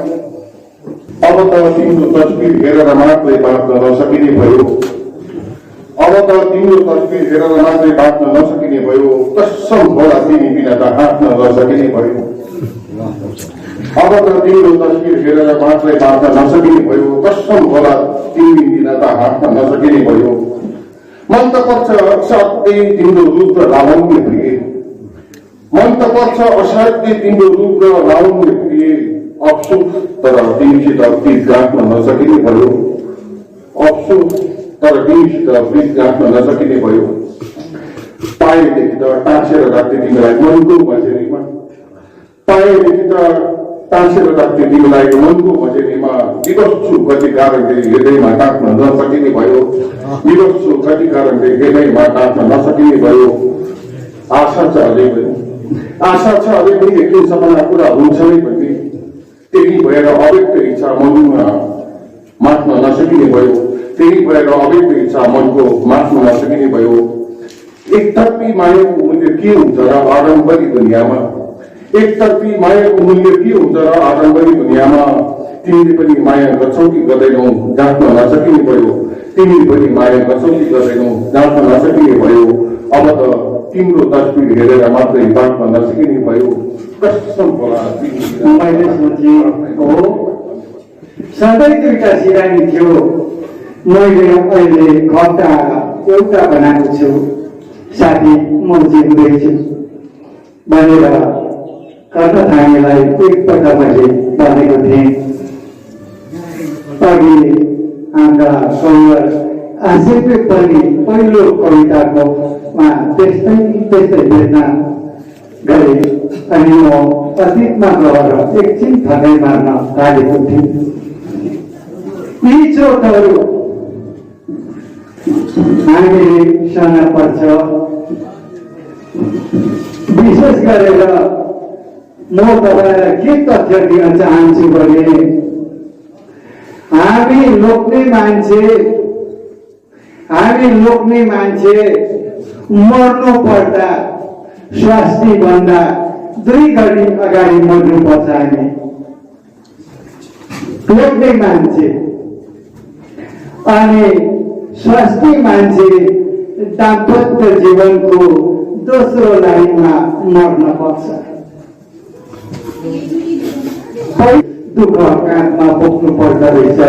अब त तिम्रो तस्बिर हेरेर मात्रै बाँच्न नसकिने भयो। अब त तिम्रो तस्बिर हेरेर मात्रै बाँच्न नसकिने भयो। कसम होला तिमी बिना त हाँस्न नसकिने भयो। अब त तिम्रो तस्बिर हेरेर मात्रै बाँच्न नसकिने भयो। कसम होला तिमी बिना त हाँस्न नसकिने भयो। मन त पर्छ असाध्यै तिम्रो रूप र लावण्य प्रिय। मन त पर्छ असाध्यै तिम्रो रूप र लावण्य प्रिय। अफसोस तर तिमीसित गीत गाँच्न नसकिने भयो। अफसोस तर तिमीसित गीत गाँच्न नसकिने भयो। पाएदेखि त टाँसेर राख्ने तिमीलाई मनको मजेरीमा। पाएदेखि त टाँसेर राख्ने तिमीलाई मनको मजेरीमा। विवश छु कति कारणले हृदयमा टाँच्न नसकिने भयो। विवश छु कति कारणले हृदयमा टाँच्न नसकिने भयो। आशा छ अझै पनि, आशा छ अझै पनि एक दिन सपना पुरा हुन्छ नै भन्ने। त्यही भएर अव्यक्त इच्छा मनमा माट्न नसकिने भयो। त्यही भएर अव्यक्त इच्छा मनको माट्न नसकिने भयो। एकतर्फी मायाको मूल्य के हुन्छ र आडम्बरी दुनियाँमा। एकतर्फी मायाको मूल्य के हुन्छ र आडम्बरी दुनियाँमा। तिमीले पनि माया गर्छौ कि गर्दैनौ जाँच्न नसकिने भयो। तिमीले पनि माया गर्छौ कि गर्दैनौ जाँच्न नसकिने भयो। अब त तिम्रो तस्बिर हेरेर मात्रै बाँच्न नसकिने भयो। कसम होला मैले सोचे हो सधैँ दुईटा सिरानी थियो। मैले अहिले घट्टा एउटा बनाएको छु। साथी म जिउँदैछु भनेर कर्णथाङ्गेलाई एकपल्ट मैले भनेको थिएँ। अघि हाम्रा कविवर आशिषले पनि पहिलो कविताको त्यस्तै भेट्न गरे अनि म अतीतमा गएर एकछिन थकाइ मार्न थालेको थिएँ। यी चोटहरू हामीले सहन पर्छ। विशेष गरेर म तपाईँलाई के तथ्य दिन चाहन्छु भने हामी लोग्ने मान्छे मर्नु पर्दा स्वास्थ्य भन्दा 2 घडी अगाडि मर्नु पर्छ। हामी लोग्ने मान्छे अनि स्वास्थ्य मान्छे दाम्पत्य जीवनको दोस्रो लाइनमा मर्न पर्छ। दुःख काँधमा बोक्नु पर्दो रहेछ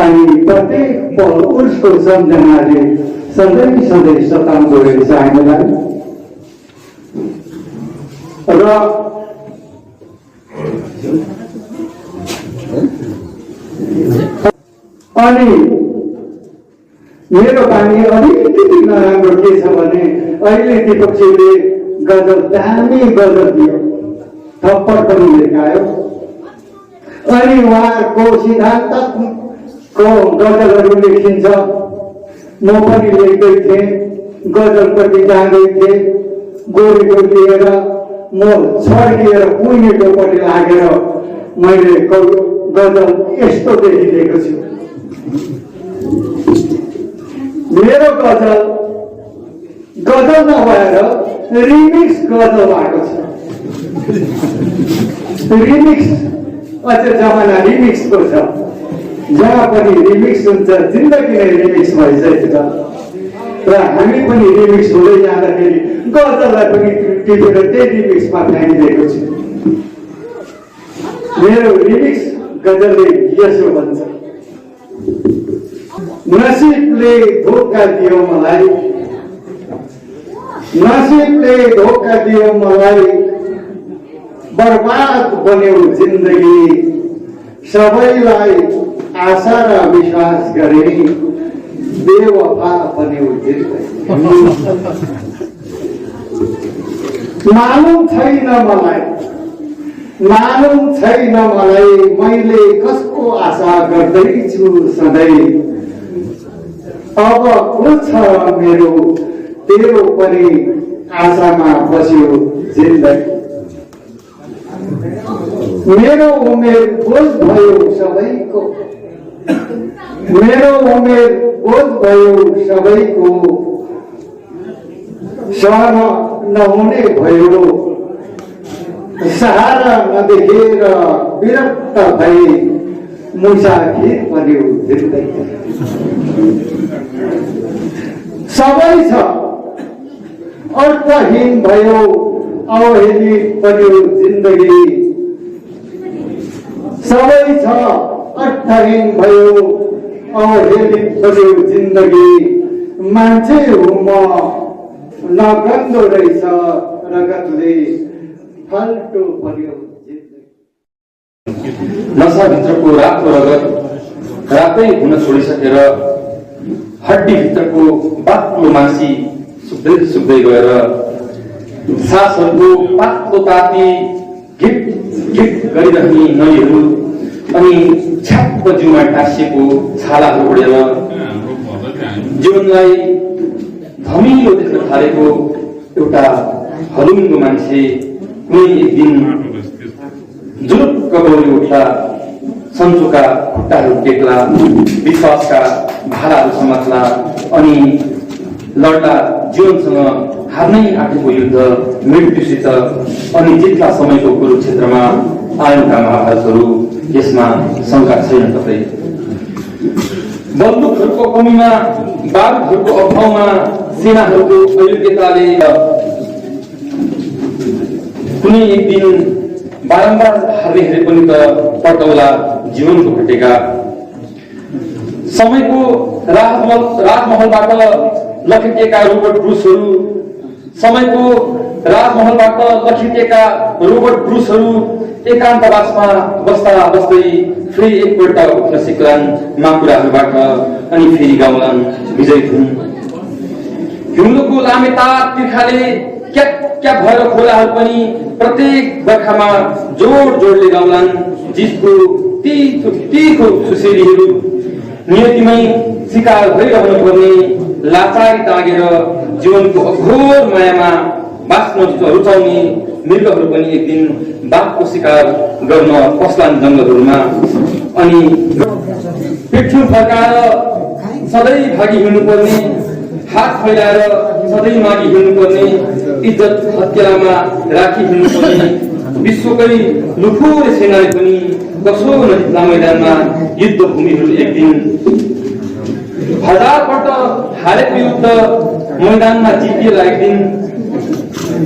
अनि प्रत्येक पल उसको सम्झनाले सधैँ सताउँदो रहेछ हामीलाई। र अनि मेरो बानी अलिकति नराम्रो के छ भने अहिले दिपकजीले गजल दामी गजल दियो, थप्पड पनि लेखायो अनि उहाँको सिद्धान्तको गजलहरू लेखिन्छ। म पनि लेख्दै थिएँ, गजलपट्टि जाँदै थिएँ। गोरीको लिएर म छड्किएर पुण्यकोपट्टि लागेर मैले गजल यस्तो लेखिदिएको छु। मेरो गजल नभएर रिमिक्स गजल भएको छ। रिमिक्स अझ जमाना रिमिक्सको छ। जहाँ पनि रिमिक्स हुन्छ, जिन्दगी नै रिमिक्स भइसकेको छ। र हामी पनि रिमिक्स हुँदै जाँदाखेरि गजललाई पनि टिपेर त्यही रिमिक्समा फ्याँकिदिएको छु। मेरो रिमिक्स गजलले यसो भन्छ, नसीबले धोका दियो मलाई, नसीबले धोका दियो मलाई, बर्बाद बन्यो जिन्दगी, सबैलाई आशा र विश्वास गरे, बेवफा बन्यो जिन्दगी। मालुम छैन मलाई मैले कसको आशा गर्दैछु सधैँ। अब को छ मेरो तेरो पनि आशामा बस्यो जिन्दगी। मेरो उमेर बोझ भयो सबैको, मेरो उमेर बोझ भयो सबैको, सहन नहुने भयो, सहारा नदेखेर विरक्त भई मुसाफिर पर्यो जिन्दगी। सबै छ अर्थहीन भयो, अवहेलित पर्यो जिन्दगी। सबै छ अर्थहीन भयो, अवहेलित पर्यो जिन्दगी। मान्छे हुँ म नगन्दो रहेछ रगतले फाल्टो पर्यो जिन्दगी। नसाभित्रको रातो रगत रातै हुन छोडिसकेर हड्डीभित्रको बाक्लो मासी सुक्दै सुक्दै गएर सासहरूको पातलो ताती गिट गिट गरिरहने नलीहरू अनि छ्याप्प जिउमा टाँसिएको छालाहरू उडेर जीवनलाई धमिलो देख्न थालेको एउटा हलुङ्गो मान्छे कुनै एक दिन जुरुक्क बौली उठ्ला, सन्चोका खुट्टाहरू टेक्ला, विश्वासका भालाहरू समात्ला अनि लड्ला जीवनसँग हार्नै आँटेको युद्ध मृत्युसित अनि जित्ला समयको कुरुक्षेत्रमा आएका महाभारतहरू। यसमा शङ्का छैन। तपाईँ बन्दुकहरूको कमीमा, बारुदहरूको अभावमा, सेनाहरूको अयोग्यताले कुनै एक दिन बारम्बार हार्नेहरू पनि त पल्टौला जीवनको घटेका। समयको राजमहलबाट लखेटिएका रोबोट ब्रुसहरू, समयको राजमहलबाट लखेटिएका रोबोट ब्रुसहरू एकान्तवासमा बस्दा बस्दै फेरि एकपल्ट उठ्न सिक्लान् माकुराहरूबाट अनि फेरि गाउँलान् विजय धुन। हिउँदोको लामेता तिर्खाले क्याप क्याप भएर खोलाहरू पनि प्रत्येक बर्खामा जोड जोडले गाउँलान् जितको तीखो तीखो सुसेलीहरू। नियतिमै शिकार भइरहनु पर्ने लाचारी तागेर जीवनको अघोर मायामा बाँच्न रुचाउने मृगहरू पनि एक दिन बाघको शिकार गर्न पस्लान् जङ्गलहरूमा अनि पिठ्यौँ फर्काएर सधैँ भागी हिँड्नुपर्ने, हात फैलाएर सधैँ मागी हिँड्नुपर्ने, इज्जत हत्केलामा राखी हिँड्नुपर्ने विश्वकै लुखुरे सेनाले पनि कसो नजित्ला मैदानमा युद्ध भूमिहरू एक दिन हजारपल्ट हारेको युद्ध मैदानमा जितिएला एक दिन,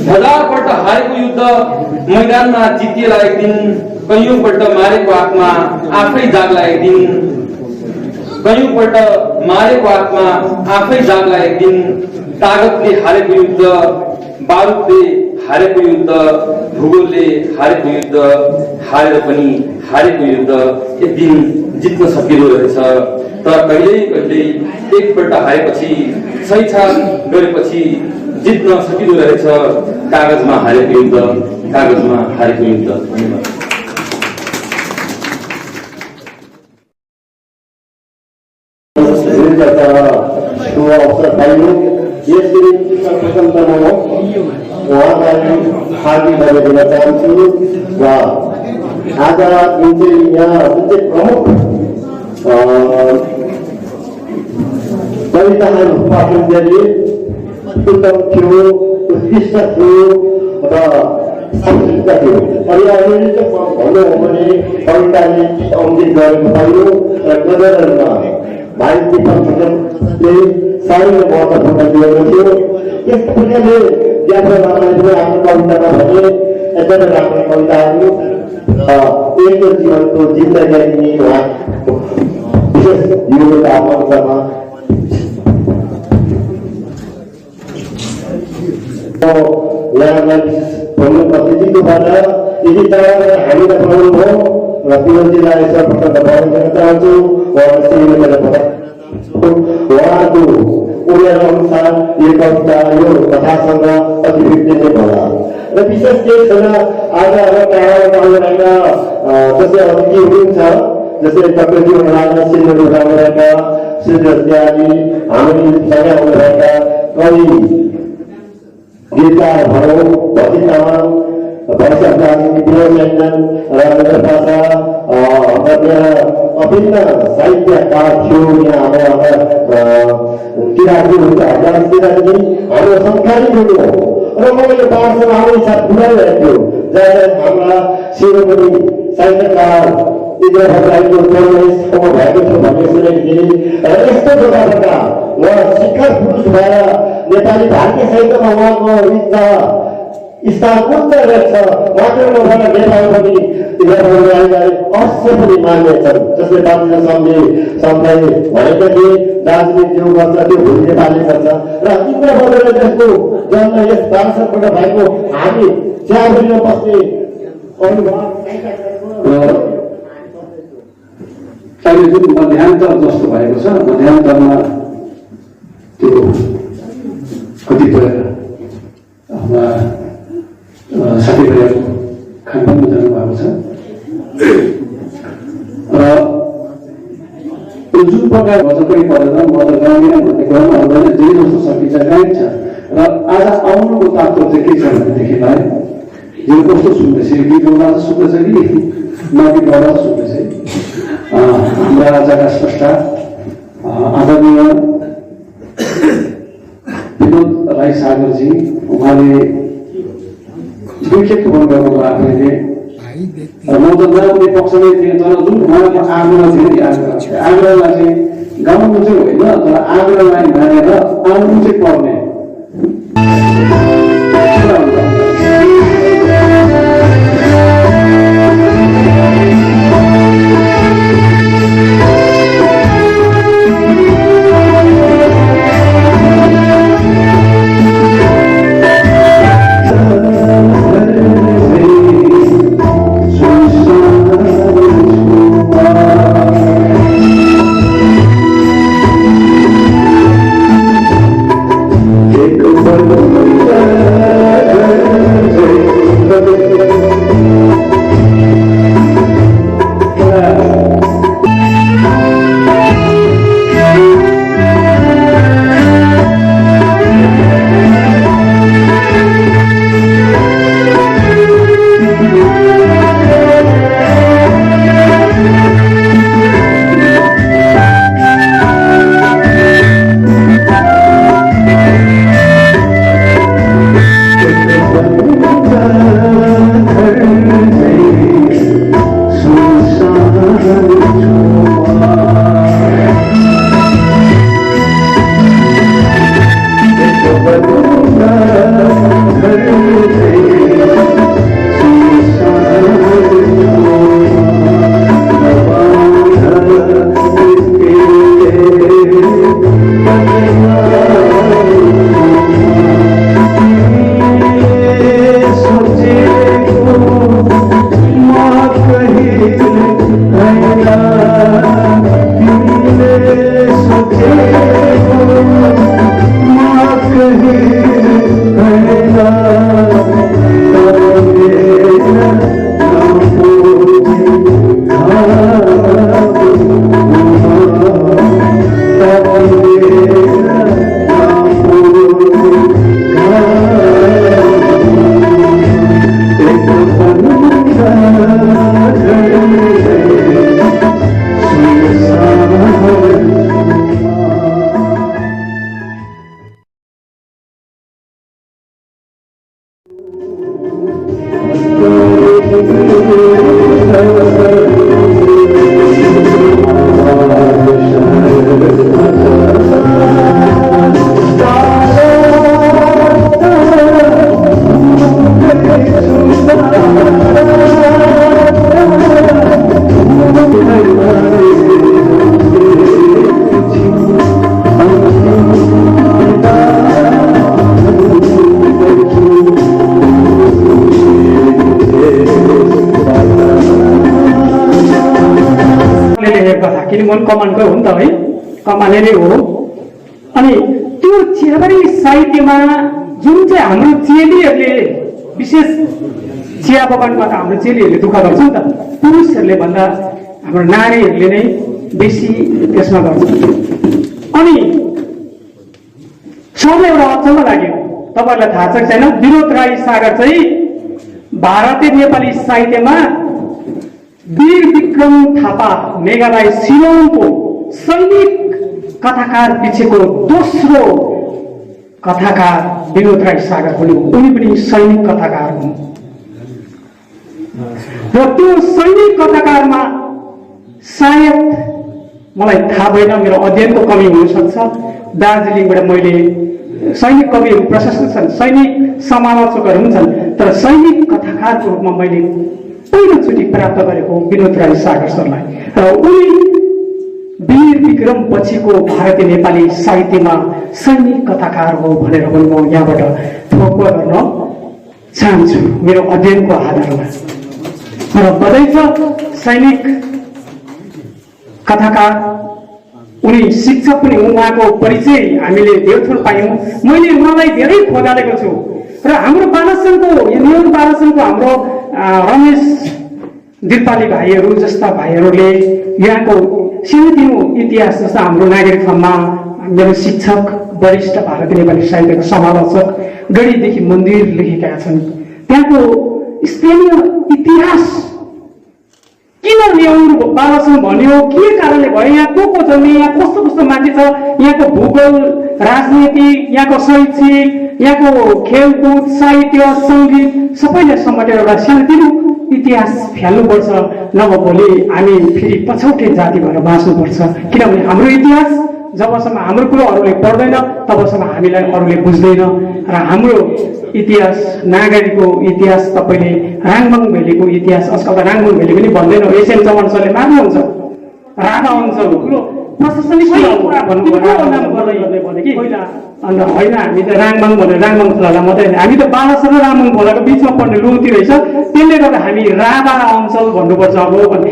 हजारपल्ट हारेको युद्ध मैदानमा जितिएला एक दिन, कैयौँपल्ट मारेको आत्मा आफै जाग्ला एक दिन, कैयौँपल्ट मारेको आत्मा आफै जाग्ला एक दिन। तागतले हारेको युद्ध, बारुदले हारेको युद्ध, भूगोलले हारेको युद्ध, हारेर पनि हारेको युद्ध एक दिन जित्न सकिँदो रहेछ। तर कहिल्यै कहिल्यै एकपल्ट हारेपछि, सैछान गरेपछि जित्न सकिँदो रहेछ। कागजमा हारेको युद्ध, कागजमा हारेको युद्ध। शुभ अवसर पाइयो। यसरी स्वतन्त्रमा उहाँलाई हार्दिक बधाई दिन चाहन्छु र आज जुन चाहिँ यहाँ जुन चाहिँ प्रमुख कविताहरू पाठन गरे उत्तम थियो, उत्कृष्ट थियो र संस्कृत थियो। अनि अहिले चाहिँ भन्नु हो भने कविताले अङ्कित गरेको पाइयो र गजलहरूमा भाइ दीपकले साह्रै महत्त्वपूर्ण दिएको थियो। यस प्रकारले ज्ञापन आफ्नो कवितामा भने एकदमै राम्रो कविताहरू एकको जीवनको जिन्दगी उहाँको विशेष योगता मञ्चमा यहाँलाई भन्नुपर्छ दिनुभएर यदि तपाईँलाई हामीलाई पाउनु भयो र पिरोजीलाई सर्वप्रथम बधाई दिन चाहन्छु। उहाँको उमेर अनुसार यो कविता यो कथासँग अतिरिक्त नै होला र विशेष केही छैन। आज टाढा जसै अतिथि हुनुहुन्छ, जसै कपिलजी हुनुहुँदा सिलगढी हुनुहुँदा सुरेश त्यागी, हामीसँगै आउनुभएका कवि गीतकार भनौँ भजी तामाङ, भाषा विद्याचन्दन राजेन्द्र भाषा अभिन्न साहित्यकार थियो यहाँ किराँतीहरूको हजार किराँती हाम्रो सरकारी गुरु हो र मलाई यो पाठशाला आउने इच्छा पुऱ्याइरहेको थियो जहाँ हाम्रा शिरोमणि साहित्यकार विद्यार्थीको जन्मस्थानमा भएको थियो भन्ने सुनेको थिएँ र यस्तो जग्गाबाट उहाँ शिखर पुरुष भएर नेपाली भारतीय साहित्यमा उहाँको इच्छा स्थान उच्च रहेछ मात्र नभएर नेपाल पनि विद्यार्थीलाई अवश्य पनि मान्नेछन् जसले दार्जिलिङ सम्झे भनेका थिए दार्जिलिङ जो गर्छ त्यो भोलि नेपालले गर्छ र इन्द्र बदल जस्तो जन्म यस पार्षदबाट भएको हामी चियाबारीमा बस्ने अहिले जुन मध्यान्तर जस्तो भएको छ मध्यान्तरमा त्यो कतिपय साथीभाइहरू खानपानमा जानुभएको छ र जुन प्रकार भजकै परेर म त गाउँमै भन्ने गाउँमा आउँदैन जे जस्तो सकिन्छ गाइन्छ र आज आउनुको तात्पर्य के छ भनेदेखिलाई यो कस्तो सुन्दैछ गीत गाउँदा सुन्दैछ कि नगीत गाउँदा सुन्दैछ हाम्रा आजका स्रष्टा आदरणीय विनोद राई सागरजी उहाँले विख्यात गर्नुभयो आफैले म त नआउने पक्षमै थिएँ तर जुन उहाँको आग्रह थियो आग्रहलाई चाहिँ गाउनु चाहिँ होइन तर आग्रहलाई मानेर आउनु चाहिँ पर्ने कमानको हो नि त है कमाने नै हो अनि त्यो चियाबारी साहित्यमा जुन चाहिँ हाम्रो चेलीहरूले विशेष चिया बगानबाट हाम्रो चेलीहरूले दुःख गर्छ नि त पुरुषहरूले भन्दा हाम्रो नारीहरूले नै बेसी त्यसमा गर्छ अनि सबैलाई एउटा अचम्म लाग्यो तपाईहरुलाई थाहा छ छैन विनोद राई सागर चाहिँ भारतीय नेपाली साहित्यमा वीर विक्रम थापा मेघालय शिलोङको सैनिक कथाकार पछिको दोस्रो कथाकार विनोद राई सागर हुन्। उनी पनि सैनिक कथाकार हुन् र त्यो सैनिक कथाकारमा सायद मलाई थाहा भएन, मेरो अध्ययनको कमी हुनसक्छ। दार्जिलिङबाट मैले सैनिक कविहरू प्रशस्त छन्, सैनिक समालोचकहरू पनि छन्, तर सैनिक कथाकारको रूपमा मैले पहिलोचोटि प्राप्त गरेको विनोद राई सागर सरलाई र उनी वीर विक्रम पछिको भारतीय नेपाली साहित्यमा सैनिक कथाकार हो भनेर पनि म यहाँबाट ठोक्वा गर्न चाहन्छु मेरो अध्ययनको आधारमा। र बधाई छ सैनिक कथाकार, उनी शिक्षक पनि, उहाँको परिचय हामीले धेरथोर पायौँ। मैले उहाँलाई धेरै खोजालेको छु र हाम्रो बालसनको नेहरू बालसनको हाम्रो रमेश दिलपाली भाइहरू जस्ता भाइहरूले यहाँको सानोतिनो इतिहास जस्तो हाम्रो नागरिक फर्ममा मेरो शिक्षक वरिष्ठ भारतीय नेपाली साहित्यको समालोचक गढीदेखि मन्दिर लेखेका छन्। त्यहाँको स्थानीय इतिहास किन नेहरू बालसँग भन्यो, के कारणले भयो, यहाँ को जन्मे, यहाँ कस्तो कस्तो मान्छे छ, यहाँको भूगोल, राजनीति, यहाँको शैक्षिक, यहाँको खेलकुद, साहित्य, सङ्गीत सबैलाई समेटेर एउटा सानोतिनो इतिहास फ्याल्नुपर्छ, नभए भोलि हामी फेरि पछौटे जाति भएर बाँच्नुपर्छ। किनभने हाम्रो इतिहास जबसम्म हाम्रो कुरो अरूले पढ्दैन तबसम्म हामीलाई अरूले बुझ्दैन। र हाम्रो इतिहास नागरीको इतिहास तपाईँले राङभाङ भेलीको इतिहास आजकल त राङभाङ भेली पनि भन्दैन, एसएन चौहान सरले मार्नुहुन्छ राधा अञ्चल ठुलो प्रशासनिक कुरा भने कि पहिला अन्त होइन, हामी त राङभाङ भनेर राङभाङ खोलालाई मात्रै होइन, हामी त बालासर र राङभाङ खोलाको बिचमा पर्ने लुती रहेछ, त्यसले गर्दा हामी राधा अञ्चल भन्नुपर्छ अब भने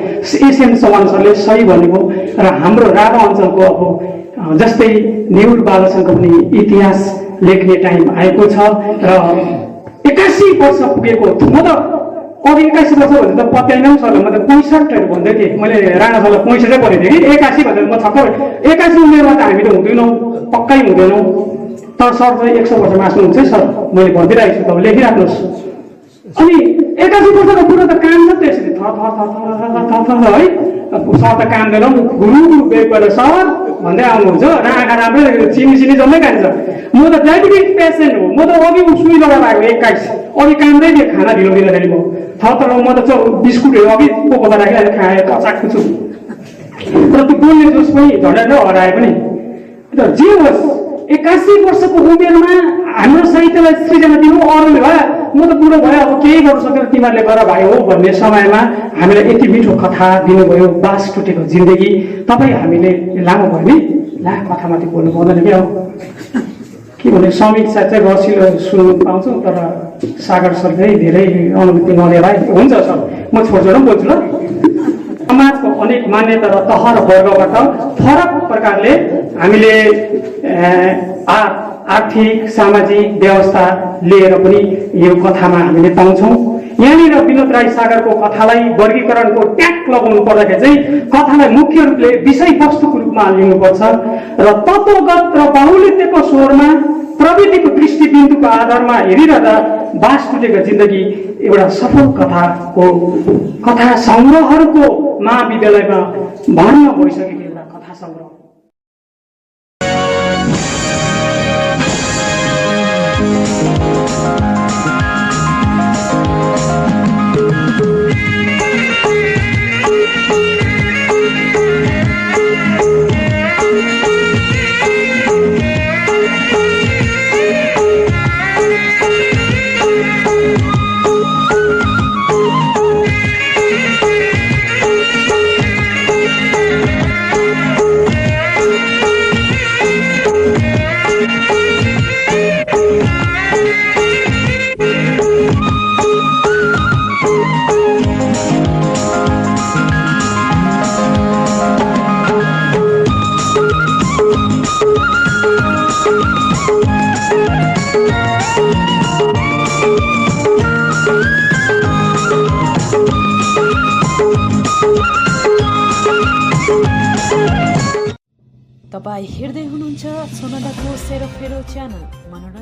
एसएन चौहान सरले सही भनेको। र हाम्रो राधा अञ्चलको अब जस्तै नेहरू बालसनको पनि इतिहास लेख्ने टाइम आएको छ र 81 वर्ष पुगेको म त अघि 81 वर्ष भने त पत्याएन सरले, म त 65 भन्दै थिएँ, मैले राणा सरलाई 65 भनेको थिएँ कि 81 भनेर म छक्क 81 उमेरमा त हामी त हुँदैनौँ, पक्कै हुँदैनौँ। तर सर चाहिँ 100 वर्ष मास्नुहुन्छ है सर, मैले भनिदिइरहेको छु, तपाईँ लेखिराख्नुहोस्। अनि 81 वर्षको बुढो त काम छ त्यसरी थ है, सर त काम दिएन, गुरु बेगबाट सर भन्दै आउनुहुन्छ, आँखा राम्रै चिनी जम्मै खान्छ। म त डायबिटिज पेसेन्ट हो, म त अघि सुई लगाएर आएको 21, अघि कामदै दिएँ खाना ढिलो दिँदाखेरि म तर म त बिस्कुटहरू अघि पोकोमा राखिरहेर खाएँ कचाएको छु। र त्यो बोल्ने जोस पनि झन्डै हराए पनि। जे होस् 81 वर्षको उमेरमा हाम्रो साहित्यलाई सृजना दिनु अरूले भयो, म त बुढो भयो, अब केही गर्नु सकेर तिमीहरूले गर भाइ हो भन्ने समयमा हामीलाई यति मिठो कथा दिनुभयो, बास टुटेको जिन्दगी। तपाईँ हामीले लामो भयो नि, ला कथामाथि बोल्नु पाउँदैन क्या हो, के भने समीक्षा चाहिँ रसिलो सुन्नु पाउँछु, तर सागर सर चाहिँ धेरै अनुभूति नलिएर हुन्छ सर, म छोड्छोड बोल्छु ल। समाजको अनेक मान्यता र तह र वर्गबाट फरक प्रकारले हामीले आर्थिक सामाजिक व्यवस्था लिएर पनि यो कथामा हामीले पाउँछौँ। यहाँनिर विनोद राई सागरको कथालाई वर्गीकरणको ट्याग लगाउनु पर्दाखेरि चाहिँ कथालाई मुख्य रूपले विषयवस्तुको रूपमा लिनुपर्छ र तत्त्वगत र बाहुल्यताको स्वरमा प्रविधिको दृष्टिबिन्दुको आधारमा हेरिरहँदा बास टुटेको जिन्दगी एउटा सफल कथा सङ्ग्रहहरूको महाविद्यालयमा भर्ना भइसकेको एउटा कथा सङ्ग्रह। तपाईँ हेर्दै हुनुहुन्छ सोनादाको सेरोफेरो च्यानल मनोरञ्जन।